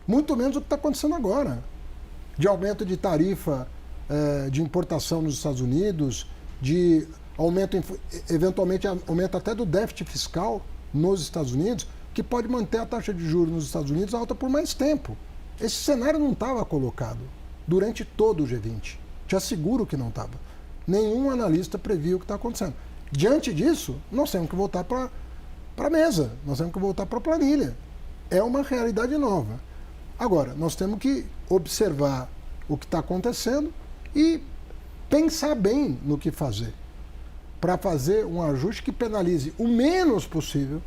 Muito menos o que está acontecendo agora. De aumento de tarifa de importação nos Estados Unidos, de aumento, eventualmente aumento até do déficit fiscal nos Estados Unidos, que pode manter a taxa de juros nos Estados Unidos alta por mais tempo. Esse cenário não estava colocado durante todo o G20. Te asseguro que não estava. Nenhum analista previu o que está acontecendo. Diante disso, nós temos que voltar para a mesa, nós temos que voltar para a planilha. É uma realidade nova. Agora, nós temos que observar o que está acontecendo e pensar bem no que fazer, para fazer um ajuste que penalize o menos possível,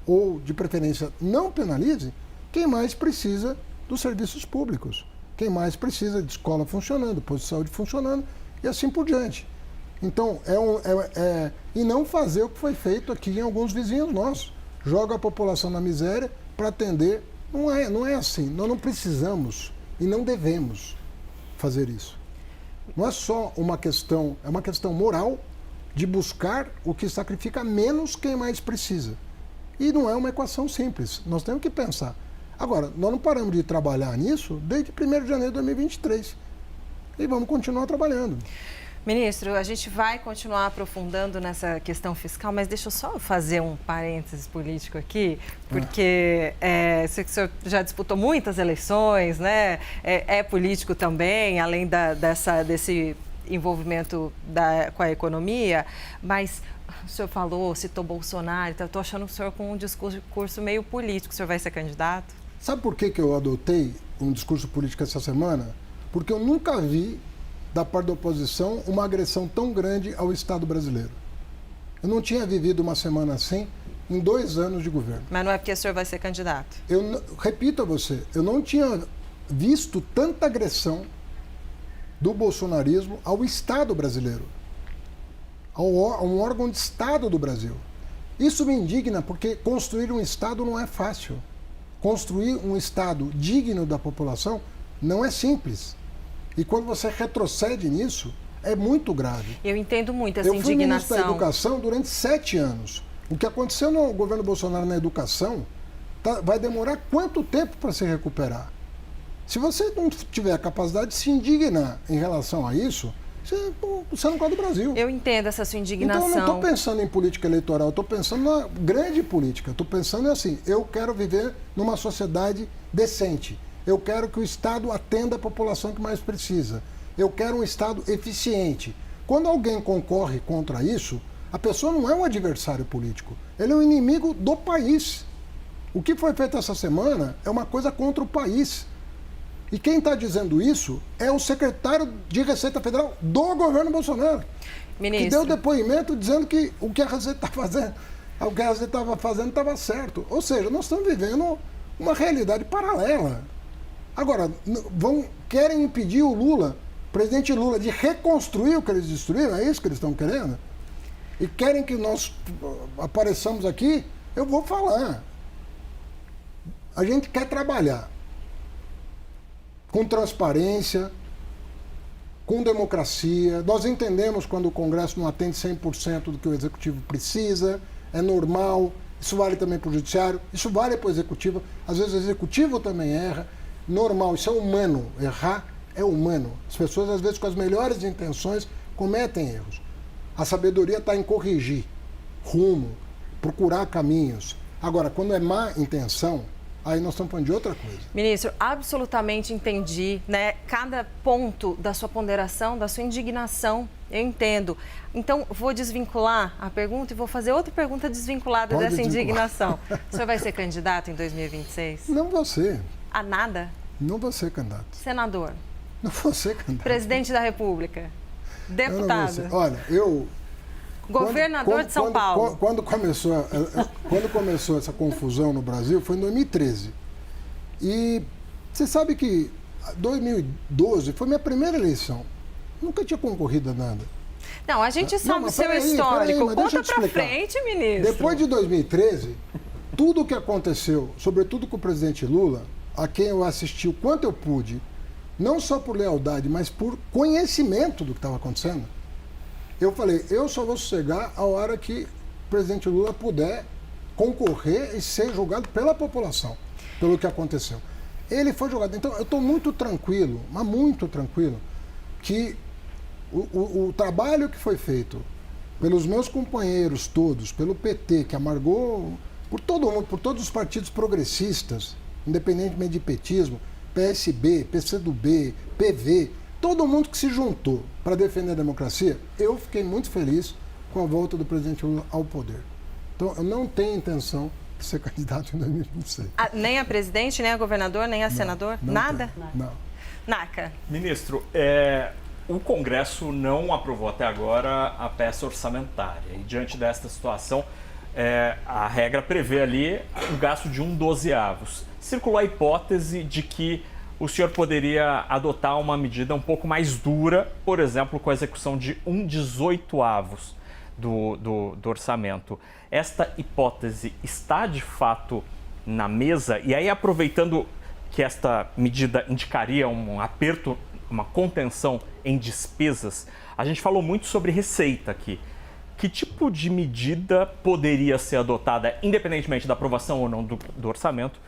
ou, de preferência, não penalize quem mais precisa dos serviços públicos, quem mais precisa de escola funcionando, posto de saúde funcionando e assim por diante. Então, e não fazer o que foi feito aqui em alguns vizinhos nossos. Joga a população na miséria para atender. Não é assim. Nós não precisamos e não devemos fazer isso. Não é só uma questão, é uma questão moral de buscar o que sacrifica menos quem mais precisa. E não é uma equação simples. Nós temos que pensar. Agora, nós não paramos de trabalhar nisso desde 1º de janeiro de 2023. E vamos continuar trabalhando. Ministro, a gente vai continuar aprofundando nessa questão fiscal, mas deixa eu só fazer um parênteses político aqui, porque sei que o senhor já disputou muitas eleições, né? É político também, além desse envolvimento com a economia, mas o senhor citou Bolsonaro, então eu estou achando o senhor com um discurso meio político. O senhor vai ser candidato? Sabe por que eu adotei um discurso político essa semana? Porque eu nunca vi da parte da oposição uma agressão tão grande ao Estado brasileiro. Eu não tinha vivido uma semana assim em 2 anos de governo. Mas não é porque o senhor vai ser candidato? Eu repito a você, eu não tinha visto tanta agressão do bolsonarismo ao Estado brasileiro, a um órgão de Estado do Brasil. Isso me indigna porque construir um Estado não é fácil. Construir um Estado digno da população não é simples. E quando você retrocede nisso, é muito grave. Eu entendo muito essa indignação. Eu fui ministro da Educação durante 7 anos. O que aconteceu no governo Bolsonaro na educação vai demorar quanto tempo para se recuperar? Se você não tiver a capacidade de se indignar em relação a isso, você não corre do Brasil. Eu entendo essa sua indignação. Então eu não estou pensando em política eleitoral, eu estou pensando na grande política. Estou pensando assim, eu quero viver numa sociedade decente. Eu quero que o Estado atenda a população que mais precisa. Eu quero um Estado eficiente. Quando alguém concorre contra isso, a pessoa não é um adversário político, ele é um inimigo do país. O que foi feito essa semana é uma coisa contra o país. E quem está dizendo isso é o secretário de Receita Federal do governo Bolsonaro. Ministro. Que deu depoimento dizendo que o que a Receita estava fazendo estava certo. Ou seja, nós estamos vivendo uma realidade paralela. Agora, querem impedir o Lula, o presidente Lula, de reconstruir o que eles destruíram? É isso que eles estão querendo? E querem que nós apareçamos aqui? Eu vou falar. A gente quer trabalhar com transparência, com democracia. Nós entendemos quando o Congresso não atende 100% do que o Executivo precisa, é normal. Isso vale também para o Judiciário, isso vale para o Executivo. Às vezes o Executivo também erra. Normal, isso é humano. Errar é humano. As pessoas, às vezes, com as melhores intenções, cometem erros. A sabedoria está em corrigir rumo, procurar caminhos. Agora, quando é má intenção, aí nós estamos falando de outra coisa. Ministro, absolutamente entendi, né? Cada ponto da sua ponderação, da sua indignação, eu entendo. Então, vou desvincular a pergunta e vou fazer outra pergunta desvinculada dessa indignação. O senhor vai ser candidato em 2026? Não vou ser. A nada? Não vou ser candidato. Senador? Não vou ser candidato. Presidente da República? Deputado? Olha, governador de São Paulo. Quando começou essa confusão no Brasil, foi em 2013. E você sabe que 2012 foi minha primeira eleição. Nunca tinha concorrido a nada. Não, a gente sabe o seu histórico. Conta pra frente, ministro. Depois de 2013, tudo o que aconteceu, sobretudo com o presidente Lula, a quem eu assisti o quanto eu pude, não só por lealdade, mas por conhecimento do que estava acontecendo, eu falei, eu só vou sossegar a hora que o presidente Lula puder concorrer e ser julgado pela população, pelo que aconteceu. Ele foi julgado. Então, eu estou muito tranquilo, mas muito tranquilo, que o trabalho que foi feito pelos meus companheiros todos, pelo PT, que amargou por todo mundo, por todos os partidos progressistas, independentemente de petismo, PSB, PCdoB, PV, todo mundo que se juntou para defender a democracia, eu fiquei muito feliz com a volta do presidente Lula ao poder. Então, eu não tenho intenção de ser candidato em 2026. Nem a presidente, nem a governador, nem a senador? Nada? Não. Naca. Ministro, o Congresso não aprovou até agora a peça orçamentária. E diante desta situação, a regra prevê ali um gasto de 1/12. Circulou a hipótese de que o senhor poderia adotar uma medida um pouco mais dura, por exemplo, com a execução de 1/18 do orçamento. Esta hipótese está, de fato, na mesa? E aí, aproveitando que esta medida indicaria um aperto, uma contenção em despesas, a gente falou muito sobre receita aqui. Que tipo de medida poderia ser adotada, independentemente da aprovação ou não do orçamento,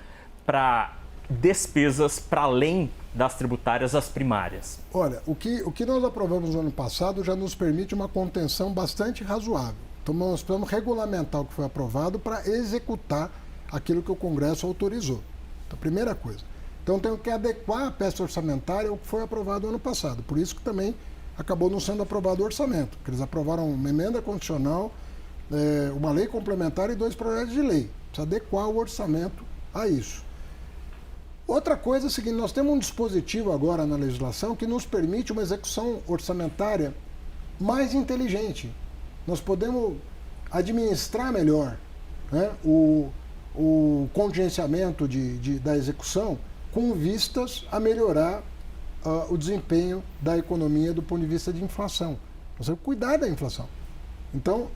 para despesas para além das tributárias, as primárias? Olha, o que nós aprovamos no ano passado já nos permite uma contenção bastante razoável. Então, nós precisamos regulamentar o que foi aprovado para executar aquilo que o Congresso autorizou. Então, primeira coisa. Então, tem que adequar a peça orçamentária ao que foi aprovado no ano passado. Por isso que também acabou não sendo aprovado o orçamento, porque eles aprovaram uma emenda constitucional, uma lei complementar e 2 projetos de lei. Precisa adequar o orçamento a isso. Outra coisa é a seguinte, nós temos um dispositivo agora na legislação que nos permite uma execução orçamentária mais inteligente. Nós podemos administrar melhor, né, o contingenciamento da execução com vistas a melhorar o desempenho da economia do ponto de vista de inflação. Nós temos que cuidar da inflação. Então,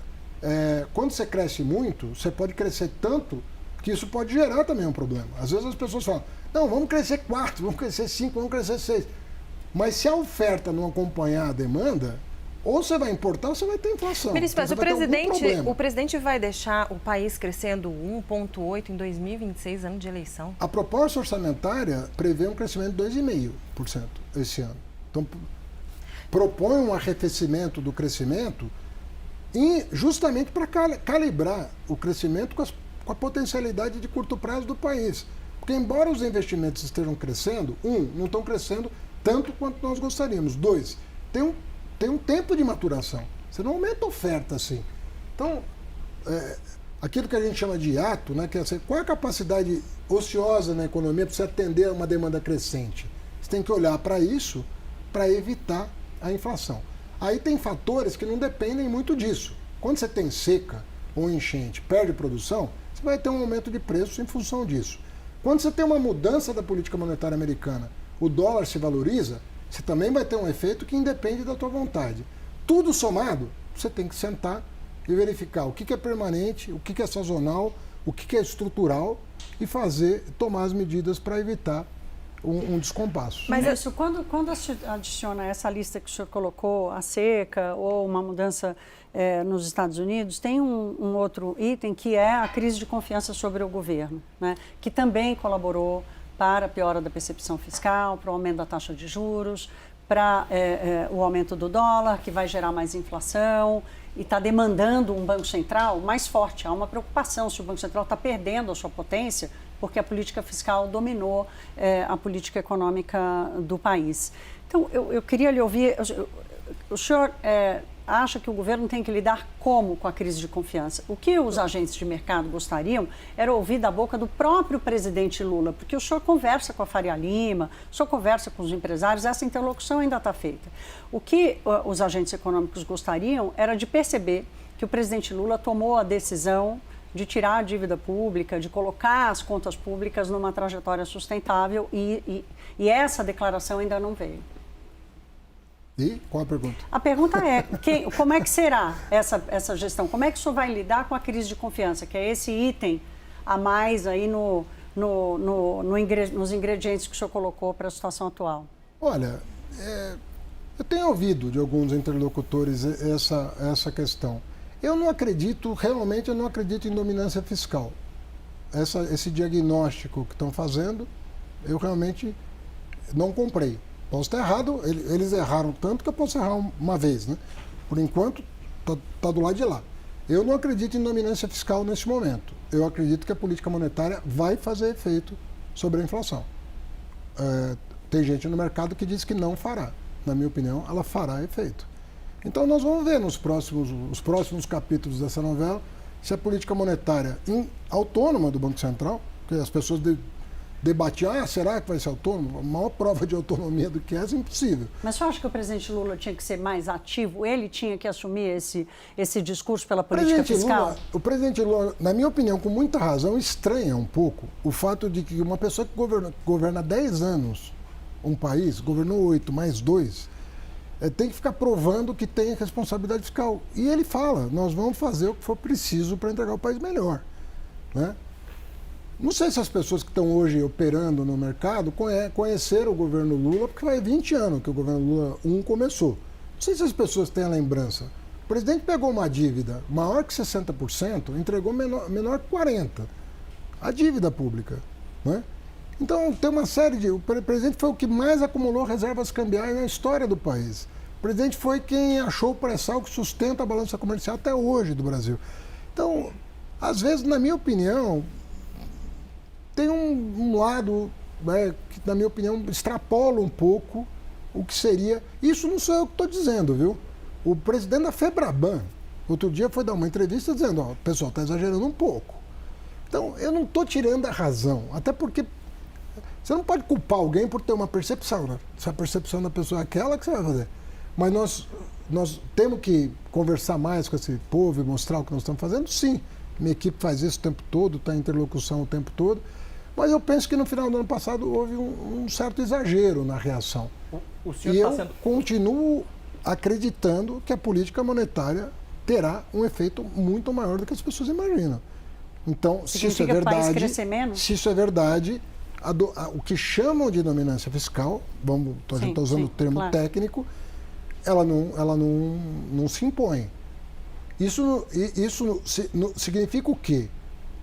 quando você cresce muito, você pode crescer tanto que isso pode gerar também um problema. Às vezes as pessoas falam, não, vamos crescer 4, vamos crescer 5, vamos crescer 6. Mas se a oferta não acompanhar a demanda, ou você vai importar ou você vai ter inflação. Ministro, mas o presidente vai deixar o país crescendo 1,8% em 2026, ano de eleição? A proposta orçamentária prevê um crescimento de 2,5% esse ano. Então, propõe um arrefecimento do crescimento justamente para calibrar o crescimento com a potencialidade de curto prazo do país. Porque, embora os investimentos estejam crescendo, não estão crescendo tanto quanto nós gostaríamos. 2, tem tem um tempo de maturação. Você não aumenta a oferta assim. Então, aquilo que a gente chama de hiato, né, que é assim, qual é a capacidade ociosa na economia para você atender a uma demanda crescente? Você tem que olhar para isso para evitar a inflação. Aí tem fatores que não dependem muito disso. Quando você tem seca ou enchente, perde produção, você vai ter um aumento de preços em função disso. Quando você tem uma mudança da política monetária americana, o dólar se valoriza, você também vai ter um efeito que independe da tua vontade. Tudo somado, você tem que sentar e verificar o que é permanente, o que é sazonal, o que é estrutural e tomar as medidas para evitar um descompasso. Mas isso, quando adiciona essa lista que o senhor colocou, a seca ou uma mudança nos Estados Unidos, tem um outro item que é a crise de confiança sobre o governo, né? Que também colaborou para a piora da percepção fiscal, para o aumento da taxa de juros, para o aumento do dólar, que vai gerar mais inflação e está demandando um Banco Central mais forte. Há uma preocupação se o Banco Central está perdendo a sua potência, porque a política fiscal dominou a política econômica do país. Então, eu queria lhe ouvir, o senhor acha que o governo tem que lidar como com a crise de confiança? O que os agentes de mercado gostariam era ouvir da boca do próprio presidente Lula, porque o senhor conversa com a Faria Lima, o senhor conversa com os empresários, essa interlocução ainda está feita. O que os agentes econômicos gostariam era de perceber que o presidente Lula tomou a decisão de tirar a dívida pública, de colocar as contas públicas numa trajetória sustentável e essa declaração ainda não veio. E qual a pergunta? A pergunta é, como é que será essa gestão? Como é que o senhor vai lidar com a crise de confiança, que é esse item a mais aí nos ingredientes que o senhor colocou para a situação atual? Olha, eu tenho ouvido de alguns interlocutores essa questão. Eu não acredito em dominância fiscal. Esse diagnóstico que estão fazendo, eu realmente não comprei. Posso estar errado, eles erraram tanto que eu posso errar uma vez, né? Por enquanto, está do lado de lá. Eu não acredito em dominância fiscal nesse momento. Eu acredito que a política monetária vai fazer efeito sobre a inflação. Tem gente no mercado que diz que não fará. Na minha opinião, ela fará efeito. Então, nós vamos ver nos próximos capítulos dessa novela se a política monetária autônoma do Banco Central, que as pessoas debatiam, será que vai ser autônomo? A maior prova de autonomia do que é impossível. Mas você acha que o presidente Lula tinha que ser mais ativo? Ele tinha que assumir esse discurso pela política fiscal? O presidente Lula, na minha opinião, com muita razão, estranha um pouco o fato de que uma pessoa que governa 10 anos um país, governou 8 mais 2, tem que ficar provando que tem responsabilidade fiscal. E ele fala, nós vamos fazer o que for preciso para entregar o país melhor, né? Não sei se as pessoas que estão hoje operando no mercado conheceram o governo Lula, porque faz 20 anos que o governo Lula 1 começou. Não sei se as pessoas têm a lembrança. O presidente pegou uma dívida maior que 60%, entregou menor que 40%. A dívida pública, né? Então, tem uma série o presidente foi o que mais acumulou reservas cambiais na história do país. O presidente foi quem achou o pré-sal que sustenta a balança comercial até hoje do Brasil. Então, às vezes, na minha opinião, tem um lado, né, que, na minha opinião, extrapola um pouco o que seria... Isso não sou eu que estou dizendo, viu? O presidente da FEBRABAN, outro dia, foi dar uma entrevista dizendo, o pessoal está exagerando um pouco. Então, eu não estou tirando a razão, até porque você não pode culpar alguém por ter uma percepção, né? Se a percepção da pessoa é aquela, que você vai fazer? Mas nós temos que conversar mais com esse povo e mostrar o que nós estamos fazendo? Sim. Minha equipe faz isso o tempo todo, está em interlocução o tempo todo. Mas eu penso que no final do ano passado houve um certo exagero na reação. E eu continuo acreditando que a política monetária terá um efeito muito maior do que as pessoas imaginam. Então, se isso é verdade, o que chamam de dominância fiscal, a gente está usando o termo técnico, ela não se impõe. Isso significa o quê?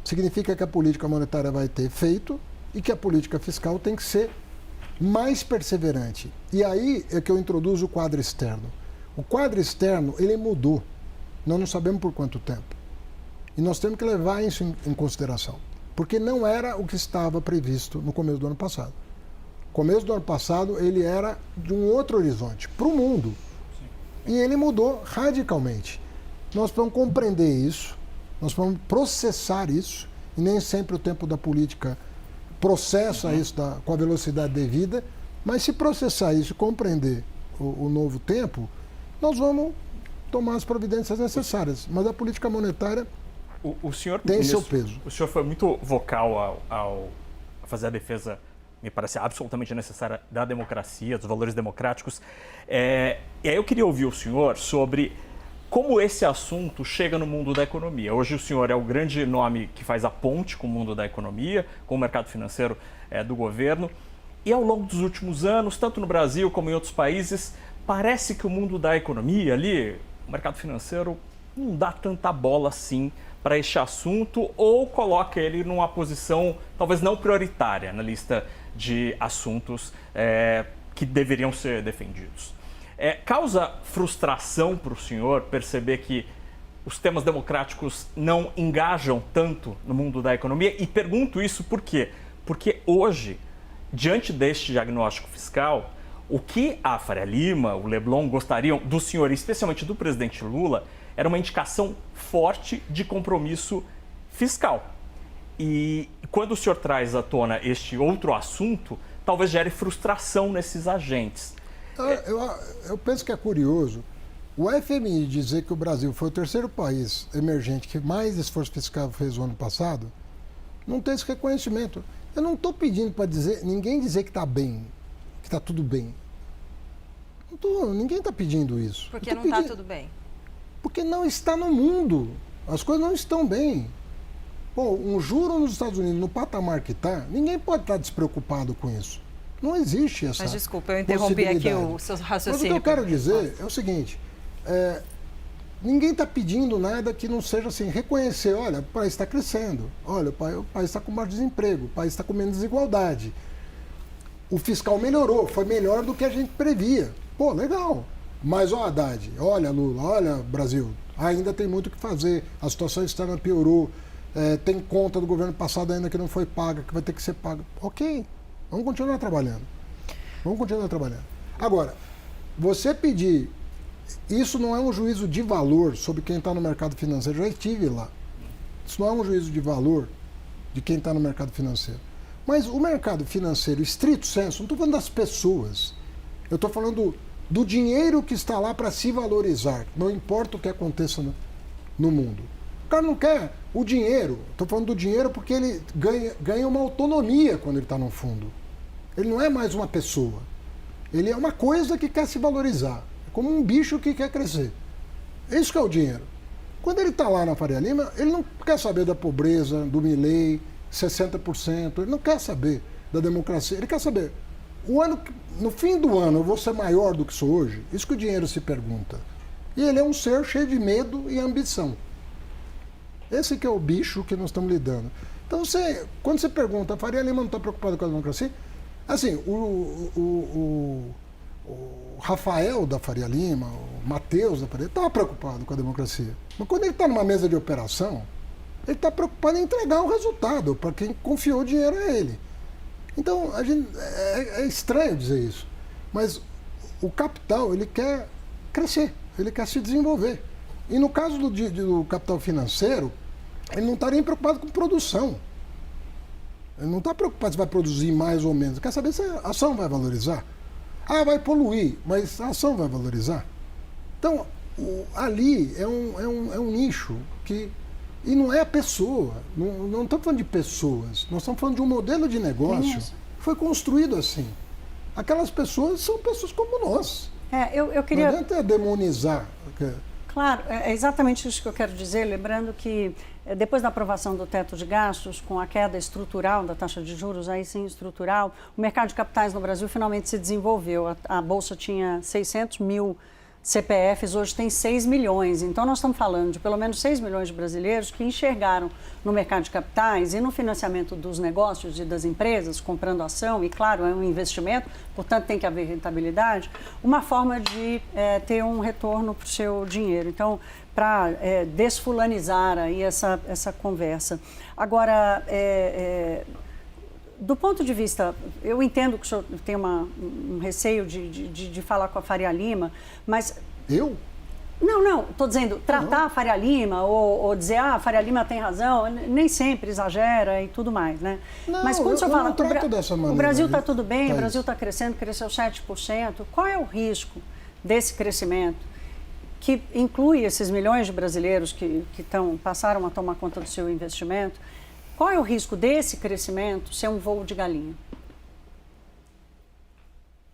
Significa que a política monetária vai ter efeito e que a política fiscal tem que ser mais perseverante. E aí é que eu introduzo o quadro externo. O quadro externo, ele mudou. Nós não sabemos por quanto tempo. E nós temos que levar isso em consideração. Porque não era o que estava previsto no começo do ano passado. O começo do ano passado, ele era de um outro horizonte, para o mundo. E ele mudou radicalmente. Nós precisamos compreender isso, nós precisamos processar isso, e nem sempre o tempo da política processa isso com a velocidade devida, mas se processar isso e compreender o novo tempo, nós vamos tomar as providências necessárias. Mas a política monetária o senhor, tem seu peso. O senhor foi muito vocal ao fazer a defesa, me parece absolutamente necessária, da democracia, dos valores democráticos. E aí eu queria ouvir o senhor sobre como esse assunto chega no mundo da economia. Hoje o senhor é o grande nome que faz a ponte com o mundo da economia, com o mercado financeiro do governo. E ao longo dos últimos anos, tanto no Brasil como em outros países, parece que o mundo da economia ali, o mercado financeiro, não dá tanta bola assim para este assunto ou coloca ele numa posição talvez não prioritária na lista de assuntos que deveriam ser defendidos. Causa frustração para o senhor perceber que os temas democráticos não engajam tanto no mundo da economia? E pergunto isso por quê? Porque hoje, diante deste diagnóstico fiscal, o que a Faria Lima, o Leblon gostariam do senhor, especialmente do presidente Lula, era uma indicação forte de compromisso fiscal. E quando o senhor traz à tona este outro assunto, talvez gere frustração nesses agentes. Eu penso que é curioso o FMI dizer que o Brasil foi o terceiro país emergente que mais esforço fiscal fez o ano passado, não tem esse reconhecimento. Eu não estou pedindo para ninguém dizer que está bem, que está tudo bem. Ninguém está pedindo isso. Porque não está tudo bem? Porque não está no mundo. As coisas não estão bem. Bom, um juro nos Estados Unidos, no patamar que está, ninguém pode estar despreocupado com isso. Não existe essa Mas desculpa, eu interrompi aqui o seu raciocínio. Mas o que eu quero dizer é o seguinte, ninguém está pedindo nada que não seja assim, reconhecer, olha, o país está crescendo, olha, o país está com mais desemprego, o país está com menos desigualdade. O fiscal melhorou, foi melhor do que a gente previa. Pô, legal. Mas, ó, Haddad, olha, Lula, olha, Brasil, ainda tem muito o que fazer, a situação externa piorou, tem conta do governo passado ainda que não foi paga, que vai ter que ser paga. Ok. Vamos continuar trabalhando. Agora, você pedir... Isso não é um juízo de valor sobre quem está no mercado financeiro. Eu já estive lá. Isso não é um juízo de valor de quem está no mercado financeiro. Mas o mercado financeiro, estrito senso, não estou falando das pessoas. Eu estou falando do dinheiro que está lá para se valorizar. Não importa o que aconteça no mundo. O cara não quer o dinheiro. Estou falando do dinheiro porque ele ganha uma autonomia quando ele está no fundo. Ele não é mais uma pessoa. Ele é uma coisa que quer se valorizar. É como um bicho que quer crescer. Isso que é o dinheiro. Quando ele está lá na Faria Lima, ele não quer saber da pobreza, do Milei, 60%. Ele não quer saber da democracia. Ele quer saber, no fim do ano eu vou ser maior do que sou hoje? Isso que o dinheiro se pergunta. E ele é um ser cheio de medo e ambição. Esse que é o bicho que nós estamos lidando. Então, quando você pergunta, a Faria Lima não está preocupada com a democracia? Assim, o Rafael da Faria Lima, o Matheus da Faria Lima, estava preocupado com a democracia. Mas quando ele está numa mesa de operação, ele está preocupado em entregar o resultado para quem confiou o dinheiro a ele. Então, é estranho dizer isso. Mas o capital, ele quer crescer, ele quer se desenvolver. E no caso do capital financeiro, ele não está nem preocupado com produção. Ele não está preocupado se vai produzir mais ou menos. Quer saber se a ação vai valorizar? Vai poluir, mas a ação vai valorizar? Então, ali é um nicho que... E não é a pessoa. Não estamos falando de pessoas. Nós estamos falando de um modelo de negócio que foi construído assim. Aquelas pessoas são pessoas como nós. Eu queria... Não adianta demonizar. Claro, é exatamente isso que eu quero dizer, lembrando que depois da aprovação do teto de gastos, com a queda estrutural da taxa de juros, aí sim estrutural, o mercado de capitais no Brasil finalmente se desenvolveu. A Bolsa tinha 600 mil CPFs, hoje tem 6 milhões. Então, nós estamos falando de pelo menos 6 milhões de brasileiros que enxergaram no mercado de capitais e no financiamento dos negócios e das empresas, comprando ação, e claro, é um investimento, portanto tem que haver rentabilidade, uma forma de ter um retorno para o seu dinheiro. Então, para desfulanizar aí essa conversa. Agora, do ponto de vista, eu entendo que o senhor tem um receio de falar com a Faria Lima, mas Eu? Não, estou dizendo, tratar a Faria Lima ou dizer, a Faria Lima tem razão, nem sempre exagera e tudo mais, né? Não, mas quando você fala, o Brasil está tudo bem, o Brasil está crescendo, cresceu 7%, qual é o risco desse crescimento, que inclui esses milhões de brasileiros que passaram a tomar conta do seu investimento? Qual é o risco desse crescimento ser um voo de galinha?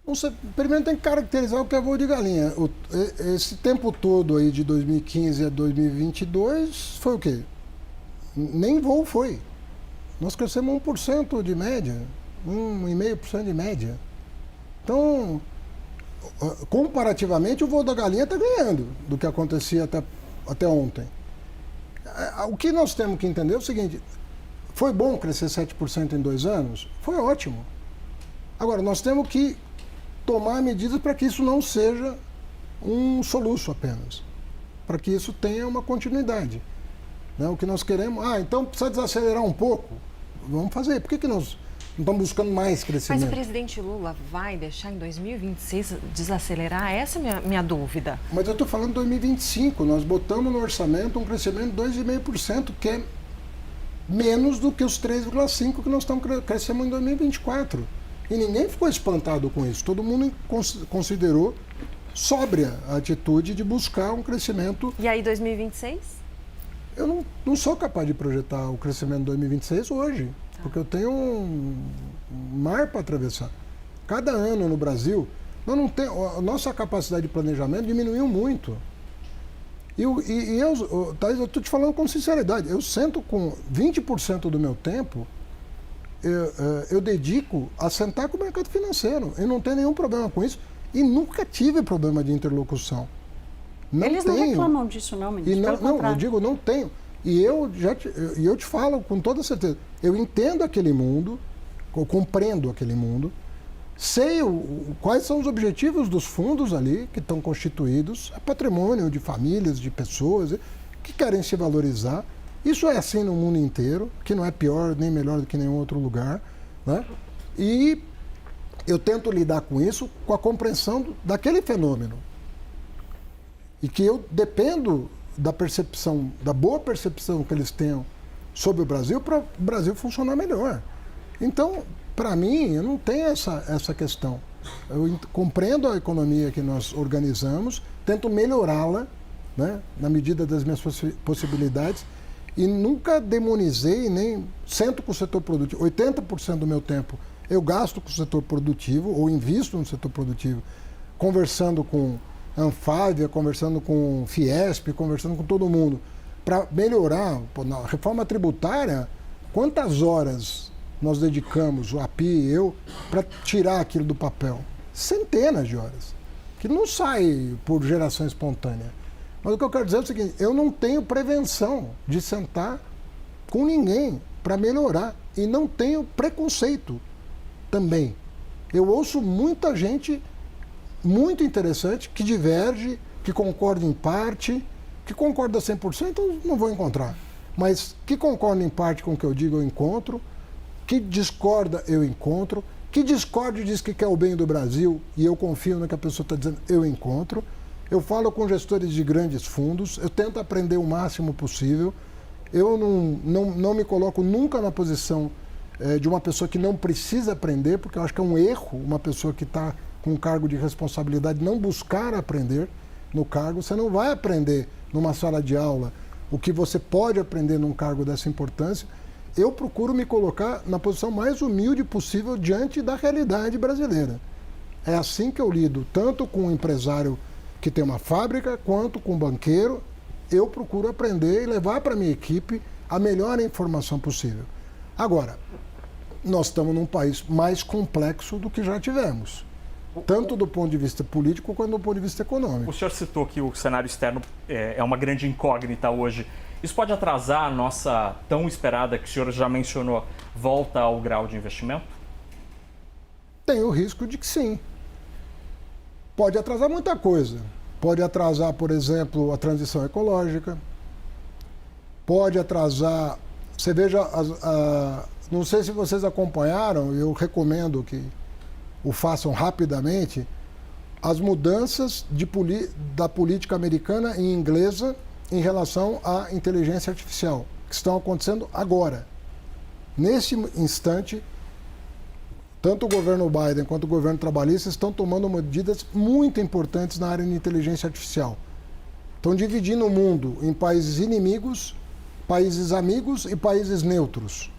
Você primeiro tem que caracterizar o que é voo de galinha. Esse tempo todo aí de 2015 a 2022 foi o quê? Nem voo foi. Nós crescemos 1% de média, 1,5% de média. Então, comparativamente, o voo da galinha está ganhando do que acontecia até ontem. O que nós temos que entender é o seguinte, foi bom crescer 7% em 2 anos? Foi ótimo. Agora, nós temos que tomar medidas para que isso não seja um soluço apenas, para que isso tenha uma continuidade. Né? O que nós queremos, então precisa desacelerar um pouco, vamos fazer. Por que nós não estamos buscando mais crescimento? Mas o presidente Lula vai deixar em 2026 desacelerar? Essa é a minha dúvida. Mas eu estou falando de 2025, nós botamos no orçamento um crescimento de 2,5%, que é menos do que os 3,5% que nós estamos crescendo em 2024. E ninguém ficou espantado com isso. Todo mundo considerou sóbria a atitude de buscar um crescimento. E aí, 2026? Eu não sou capaz de projetar o crescimento de 2026 hoje, porque eu tenho um mar para atravessar. Cada ano no Brasil, a nossa capacidade de planejamento diminuiu muito. Thaís, eu estou te falando com sinceridade. Eu sento com 20% do meu tempo. Eu dedico a sentar com o mercado financeiro. Eu não tenho nenhum problema com isso e nunca tive problema de interlocução. Eles não reclamam disso, não, ministro. Não, eu digo, não tenho. E eu te falo com toda certeza. Eu entendo aquele mundo, eu compreendo aquele mundo, sei quais são os objetivos dos fundos ali que estão constituídos, é patrimônio de famílias, de pessoas que querem se valorizar. Isso é assim no mundo inteiro, que não é pior nem melhor do que nenhum outro lugar, né? E eu tento lidar com isso com a compreensão daquele fenômeno. E que eu dependo da percepção, da boa percepção que eles tenham sobre o Brasil para o Brasil funcionar melhor. Então, para mim, eu não tenho essa questão. Eu compreendo a economia que nós organizamos, tento melhorá-la, né, na medida das minhas possibilidades, e nunca demonizei, nem sento com o setor produtivo. 80% do meu tempo eu gasto com o setor produtivo, ou invisto no setor produtivo, conversando com Anfávia, conversando com Fiesp, conversando com todo mundo, para melhorar. Na reforma tributária, quantas horas nós dedicamos, o API e eu, para tirar aquilo do papel? Centenas de horas. Que não sai por geração espontânea. Mas o que eu quero dizer é o seguinte, eu não tenho prevenção de sentar com ninguém para melhorar. E não tenho preconceito também. Eu ouço muita gente muito interessante que diverge, que concorda em parte, que concorda 100%, eu não vou encontrar. Mas que concorda em parte com o que eu digo, eu encontro. Que discorda, eu encontro. Que discorda e diz que quer o bem do Brasil e eu confio no que a pessoa está dizendo, eu encontro. Eu falo com gestores de grandes fundos, eu tento aprender o máximo possível. Eu não me coloco nunca na posição de uma pessoa que não precisa aprender, porque eu acho que é um erro uma pessoa que está com um cargo de responsabilidade não buscar aprender no cargo. Você não vai aprender numa sala de aula o que você pode aprender num cargo dessa importância. Eu procuro me colocar na posição mais humilde possível diante da realidade brasileira. É assim que eu lido, tanto com o empresário que tem uma fábrica, quanto com o banqueiro. Eu procuro aprender e levar para a minha equipe a melhor informação possível. Agora, nós estamos num país mais complexo do que já tivemos, tanto do ponto de vista político quanto do ponto de vista econômico. O senhor citou que o cenário externo é uma grande incógnita hoje. Isso pode atrasar a nossa tão esperada, que o senhor já mencionou, volta ao grau de investimento? Tem o risco de que sim. Pode atrasar muita coisa. Pode atrasar, por exemplo, a transição ecológica. Pode atrasar... Você veja, não sei se vocês acompanharam, eu recomendo que o façam rapidamente, as mudanças da política americana e inglesa em relação à inteligência artificial, que estão acontecendo agora. Nesse instante, tanto o governo Biden quanto o governo trabalhista estão tomando medidas muito importantes na área de inteligência artificial. Estão dividindo o mundo em países inimigos, países amigos e países neutros.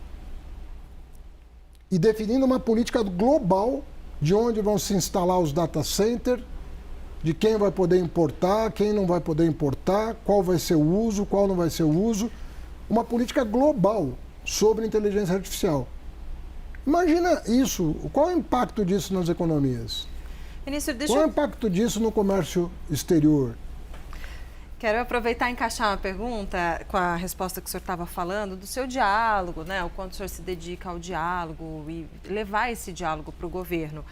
E definindo uma política global de onde vão se instalar os data centers, de quem vai poder importar, quem não vai poder importar, qual vai ser o uso, qual não vai ser o uso. Uma política global sobre inteligência artificial. Imagina isso, qual é o impacto disso nas economias? Ministro, Qual é o impacto disso no comércio exterior? Quero aproveitar e encaixar uma pergunta com a resposta que o senhor estava falando, do seu diálogo, né? O quanto o senhor se dedica ao diálogo e levar esse diálogo para o governo.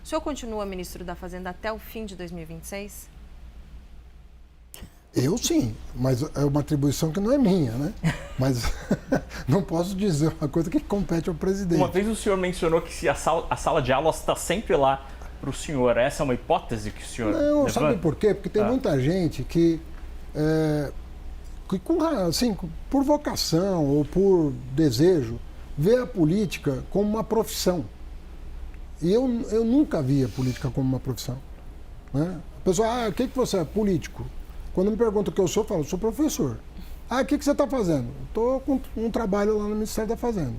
O senhor continua ministro da Fazenda até o fim de 2026? Eu sim, mas é uma atribuição que não é minha, né? Mas não posso dizer uma coisa que compete ao presidente. Uma vez o senhor mencionou que se a sala de aula está sempre lá para o senhor. Essa é uma hipótese que o senhor Não, levanta? sabe por quê? Porque tem muita gente que assim, por vocação ou por desejo, vê a política como uma profissão. E eu nunca vi a política como uma profissão. Né? A pessoa, o que você é? Político. Quando me perguntam o que eu sou, eu falo, sou professor. O que você está fazendo? Estou com um trabalho lá no Ministério da Fazenda.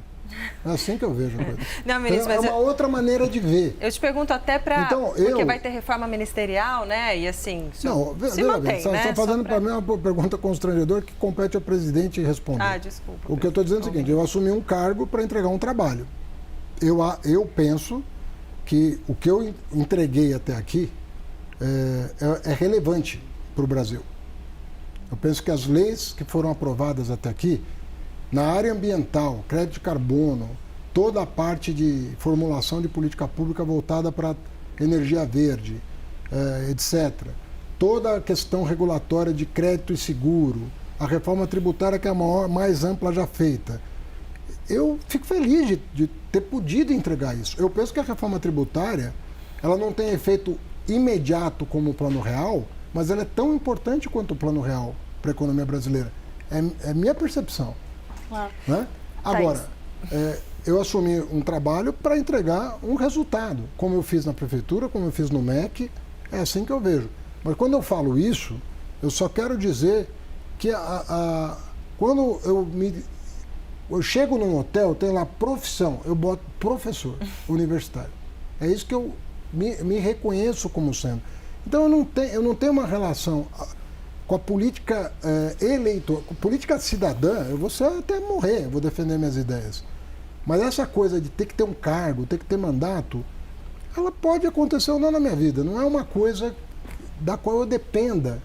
É assim que eu vejo a coisa. Não, ministro, é uma outra maneira de ver. Eu te pergunto até para... porque vai ter reforma ministerial, né? E assim, se mantém, você está fazendo para mim uma pergunta constrangedora que compete ao presidente responder. Desculpa. O que eu estou dizendo é o seguinte, eu assumi um cargo para entregar um trabalho. Eu penso que o que eu entreguei até aqui é relevante para o Brasil. Eu penso que as leis que foram aprovadas até aqui, na área ambiental, crédito de carbono, toda a parte de formulação de política pública voltada para energia verde, etc. Toda a questão regulatória de crédito e seguro, a reforma tributária que é a mais ampla já feita. Eu fico feliz de ter podido entregar isso. Eu penso que a reforma tributária, ela não tem efeito imediato como o Plano Real, mas ela é tão importante quanto o Plano Real para a economia brasileira. É minha percepção. Claro. Né? Agora, eu assumi um trabalho para entregar um resultado, como eu fiz na Prefeitura, como eu fiz no MEC, é assim que eu vejo. Mas quando eu falo isso, eu só quero dizer que quando eu chego num hotel, tem lá profissão, eu boto professor universitário. É isso que eu me reconheço como sendo. Então eu não tenho uma relação com a política eleitoral, com a política cidadã, eu vou até morrer, eu vou defender minhas ideias. Mas essa coisa de ter que ter um cargo, ter que ter mandato, ela pode acontecer ou não na minha vida. Não é uma coisa da qual eu dependa,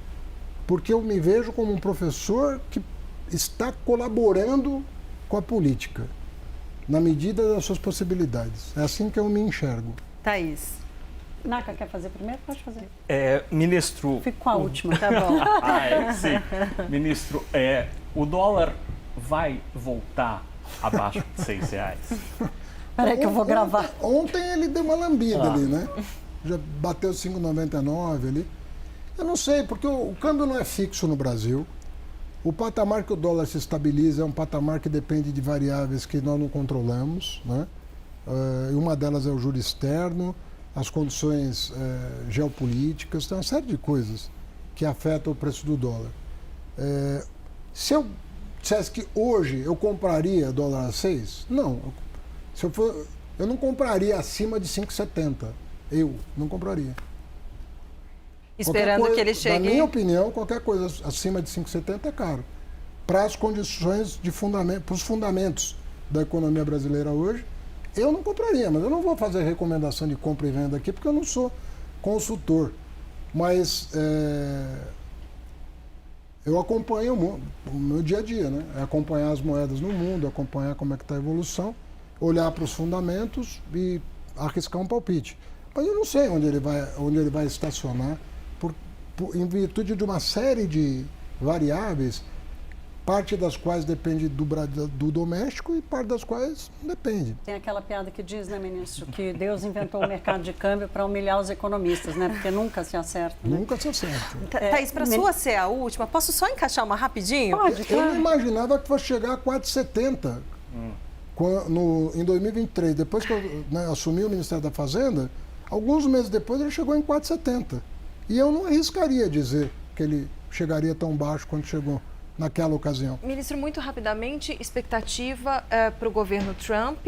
porque eu me vejo como um professor que está colaborando com a política, na medida das suas possibilidades. É assim que eu me enxergo. Thaís. Naka, quer fazer primeiro? Pode fazer. Ministro... Fico com a última, tá bom. Sim. Ministro, o dólar vai voltar abaixo de R$6? Peraí que eu vou gravar. Ontem ele deu uma lambida ali, né? Já bateu 5,99 ali. Eu não sei, porque o câmbio não é fixo no Brasil. O patamar que o dólar se estabiliza é um patamar que depende de variáveis que nós não controlamos, né? E uma delas é o juro externo, as condições geopolíticas, tem uma série de coisas que afetam o preço do dólar. Se eu dissesse que hoje eu compraria dólar a 6, não. Eu não compraria acima de 5,70. Eu não compraria. Esperando que ele chegue... Na minha opinião, qualquer coisa acima de 5,70 é caro. Para as condições de fundamento, para os fundamentos da economia brasileira hoje, eu não compraria, mas eu não vou fazer recomendação de compra e venda aqui porque eu não sou consultor. Mas eu acompanho o meu dia a dia, né? É acompanhar as moedas no mundo, acompanhar como é que está a evolução, olhar para os fundamentos e arriscar um palpite. Mas eu não sei onde ele vai estacionar, em virtude de uma série de variáveis parte das quais depende do doméstico e parte das quais não depende. Tem aquela piada que diz, né, ministro, que Deus inventou o mercado de câmbio para humilhar os economistas, né? Porque nunca se acerta. Né? Nunca se acerta. Thaís, para sua ser a última, posso só encaixar uma rapidinho? Pode, claro. Eu não imaginava que fosse chegar a 4,70 em 2023. Depois que eu assumi o Ministério da Fazenda, alguns meses depois ele chegou em 4,70. E eu não arriscaria dizer que ele chegaria tão baixo quanto chegou naquela ocasião. Ministro, muito rapidamente, expectativa para o governo Trump,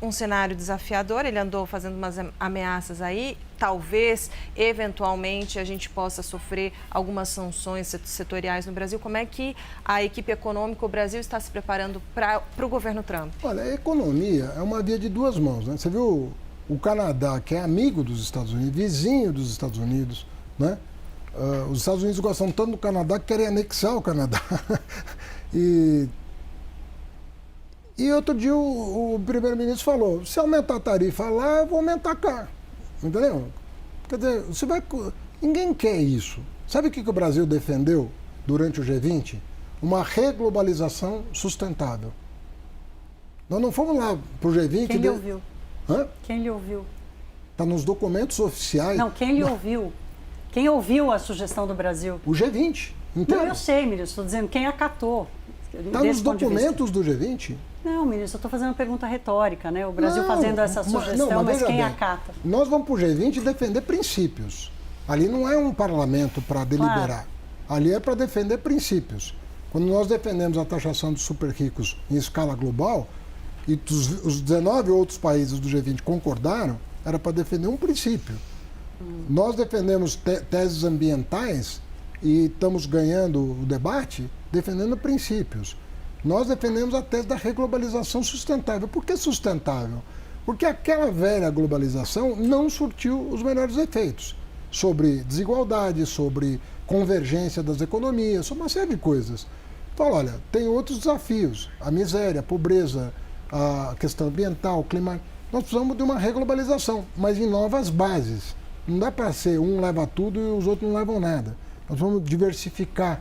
um cenário desafiador, ele andou fazendo umas ameaças aí, talvez, eventualmente, a gente possa sofrer algumas sanções setoriais no Brasil. Como é que a equipe econômica, o Brasil está se preparando para o governo Trump? Olha, a economia é uma via de duas mãos, né? Você viu o Canadá, que é amigo dos Estados Unidos, vizinho dos Estados Unidos, né? Os Estados Unidos gostam tanto do Canadá que querem anexar o Canadá. E outro dia o primeiro-ministro falou, se aumentar a tarifa lá, eu vou aumentar cá. Entendeu? Quer dizer, ninguém quer isso. Sabe o que o Brasil defendeu durante o G20? Uma reglobalização sustentável. Nós não fomos lá para o G20... Quem lhe ouviu? Hã? Quem lhe ouviu? Está nos documentos oficiais... Não, quem lhe ouviu? Quem ouviu a sugestão do Brasil? O G20. Inteiro. Não, eu sei, ministro. Estou dizendo quem acatou. Está nos documentos do G20? Não, ministro, eu estou fazendo uma pergunta retórica, né? O Brasil fazendo essa sugestão, mas quem acata? Nós vamos para o G20 defender princípios. Ali não é um parlamento para deliberar. Claro. Ali é para defender princípios. Quando nós defendemos a taxação dos super ricos em escala global, e os 19 outros países do G20 concordaram, era para defender um princípio. Nós defendemos teses ambientais e estamos ganhando o debate defendendo princípios. Nós defendemos a tese da reglobalização sustentável. Por que sustentável? Porque aquela velha globalização não surtiu os melhores efeitos sobre desigualdade, sobre convergência das economias, sobre uma série de coisas. Fala, olha, tem outros desafios, a miséria, a pobreza, a questão ambiental, climática. Nós precisamos de uma reglobalização, mas em novas bases. Não dá para ser um leva tudo e os outros não levam nada. Nós vamos diversificar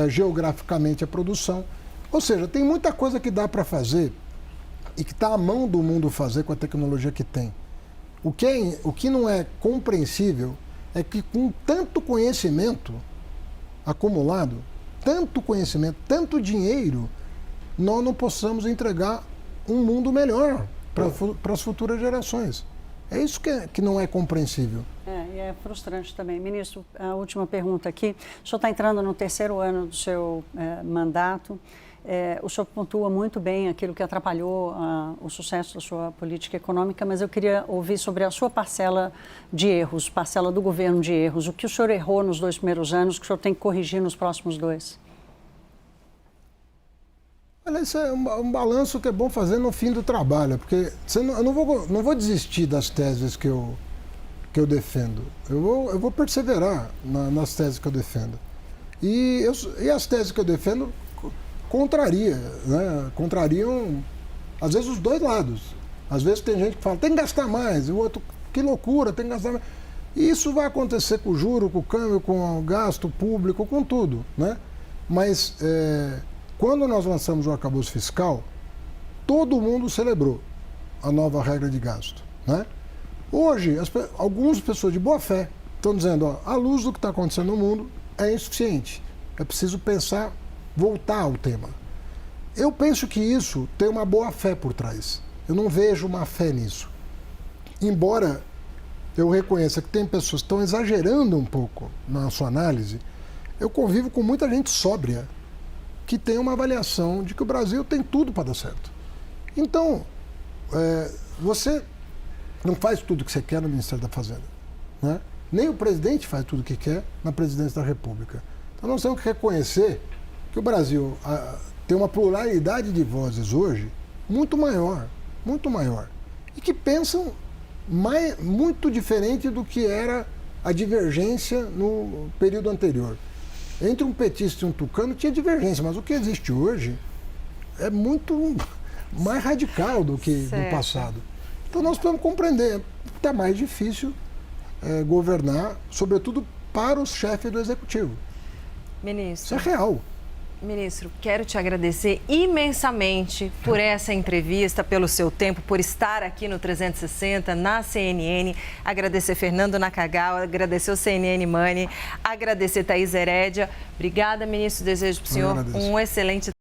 geograficamente a produção. Ou seja, tem muita coisa que dá para fazer e que está à mão do mundo fazer com a tecnologia que tem. O que não é compreensível é que com tanto conhecimento acumulado, tanto conhecimento, tanto dinheiro, nós não possamos entregar um mundo melhor para as futuras gerações. É isso que não é compreensível. E é frustrante também. Ministro, a última pergunta aqui. O senhor está entrando no 3º ano do seu mandato. O senhor pontua muito bem aquilo que atrapalhou o sucesso da sua política econômica, mas eu queria ouvir sobre a sua parcela de erros, parcela do governo de erros. O que o senhor errou nos 2 primeiros anos, que o senhor tem que corrigir nos próximos 2? Olha, isso é um balanço que é bom fazer no fim do trabalho, porque eu não vou desistir das teses que eu defendo. Eu vou perseverar nas teses que eu defendo. E as teses que eu defendo contrariam, às vezes, os dois lados. Às vezes tem gente que fala, tem que gastar mais, e o outro, que loucura, tem que gastar mais. E isso vai acontecer com o juro, com o câmbio, com o gasto público, com tudo, né? Mas... quando nós lançamos o arcabouço fiscal, todo mundo celebrou a nova regra de gasto, né? Hoje, algumas pessoas de boa fé estão dizendo, à luz do que está acontecendo no mundo, é insuficiente. É preciso pensar, voltar ao tema. Eu penso que isso tem uma boa fé por trás. Eu não vejo uma fé nisso. Embora eu reconheça que tem pessoas que estão exagerando um pouco na sua análise, eu convivo com muita gente sóbria, que tem uma avaliação de que o Brasil tem tudo para dar certo. Então, você não faz tudo o que você quer no Ministério da Fazenda, né? Nem o presidente faz tudo o que quer na Presidência da República. Então, nós temos que reconhecer que o Brasil tem uma pluralidade de vozes hoje muito maior, e que pensam muito diferente do que era a divergência no período anterior. Entre um petista e um tucano tinha divergência, mas o que existe hoje é muito mais radical do que no passado. Então nós precisamos compreender, está mais difícil governar, sobretudo para os chefes do Executivo. Ministro. Isso é real. Ministro, quero te agradecer imensamente por essa entrevista, pelo seu tempo, por estar aqui no 360, na CNN. Agradecer Fernando Nakagawa, agradecer o CNN Money, agradecer Thaís Herédia. Obrigada, ministro. Desejo para o senhor um excelente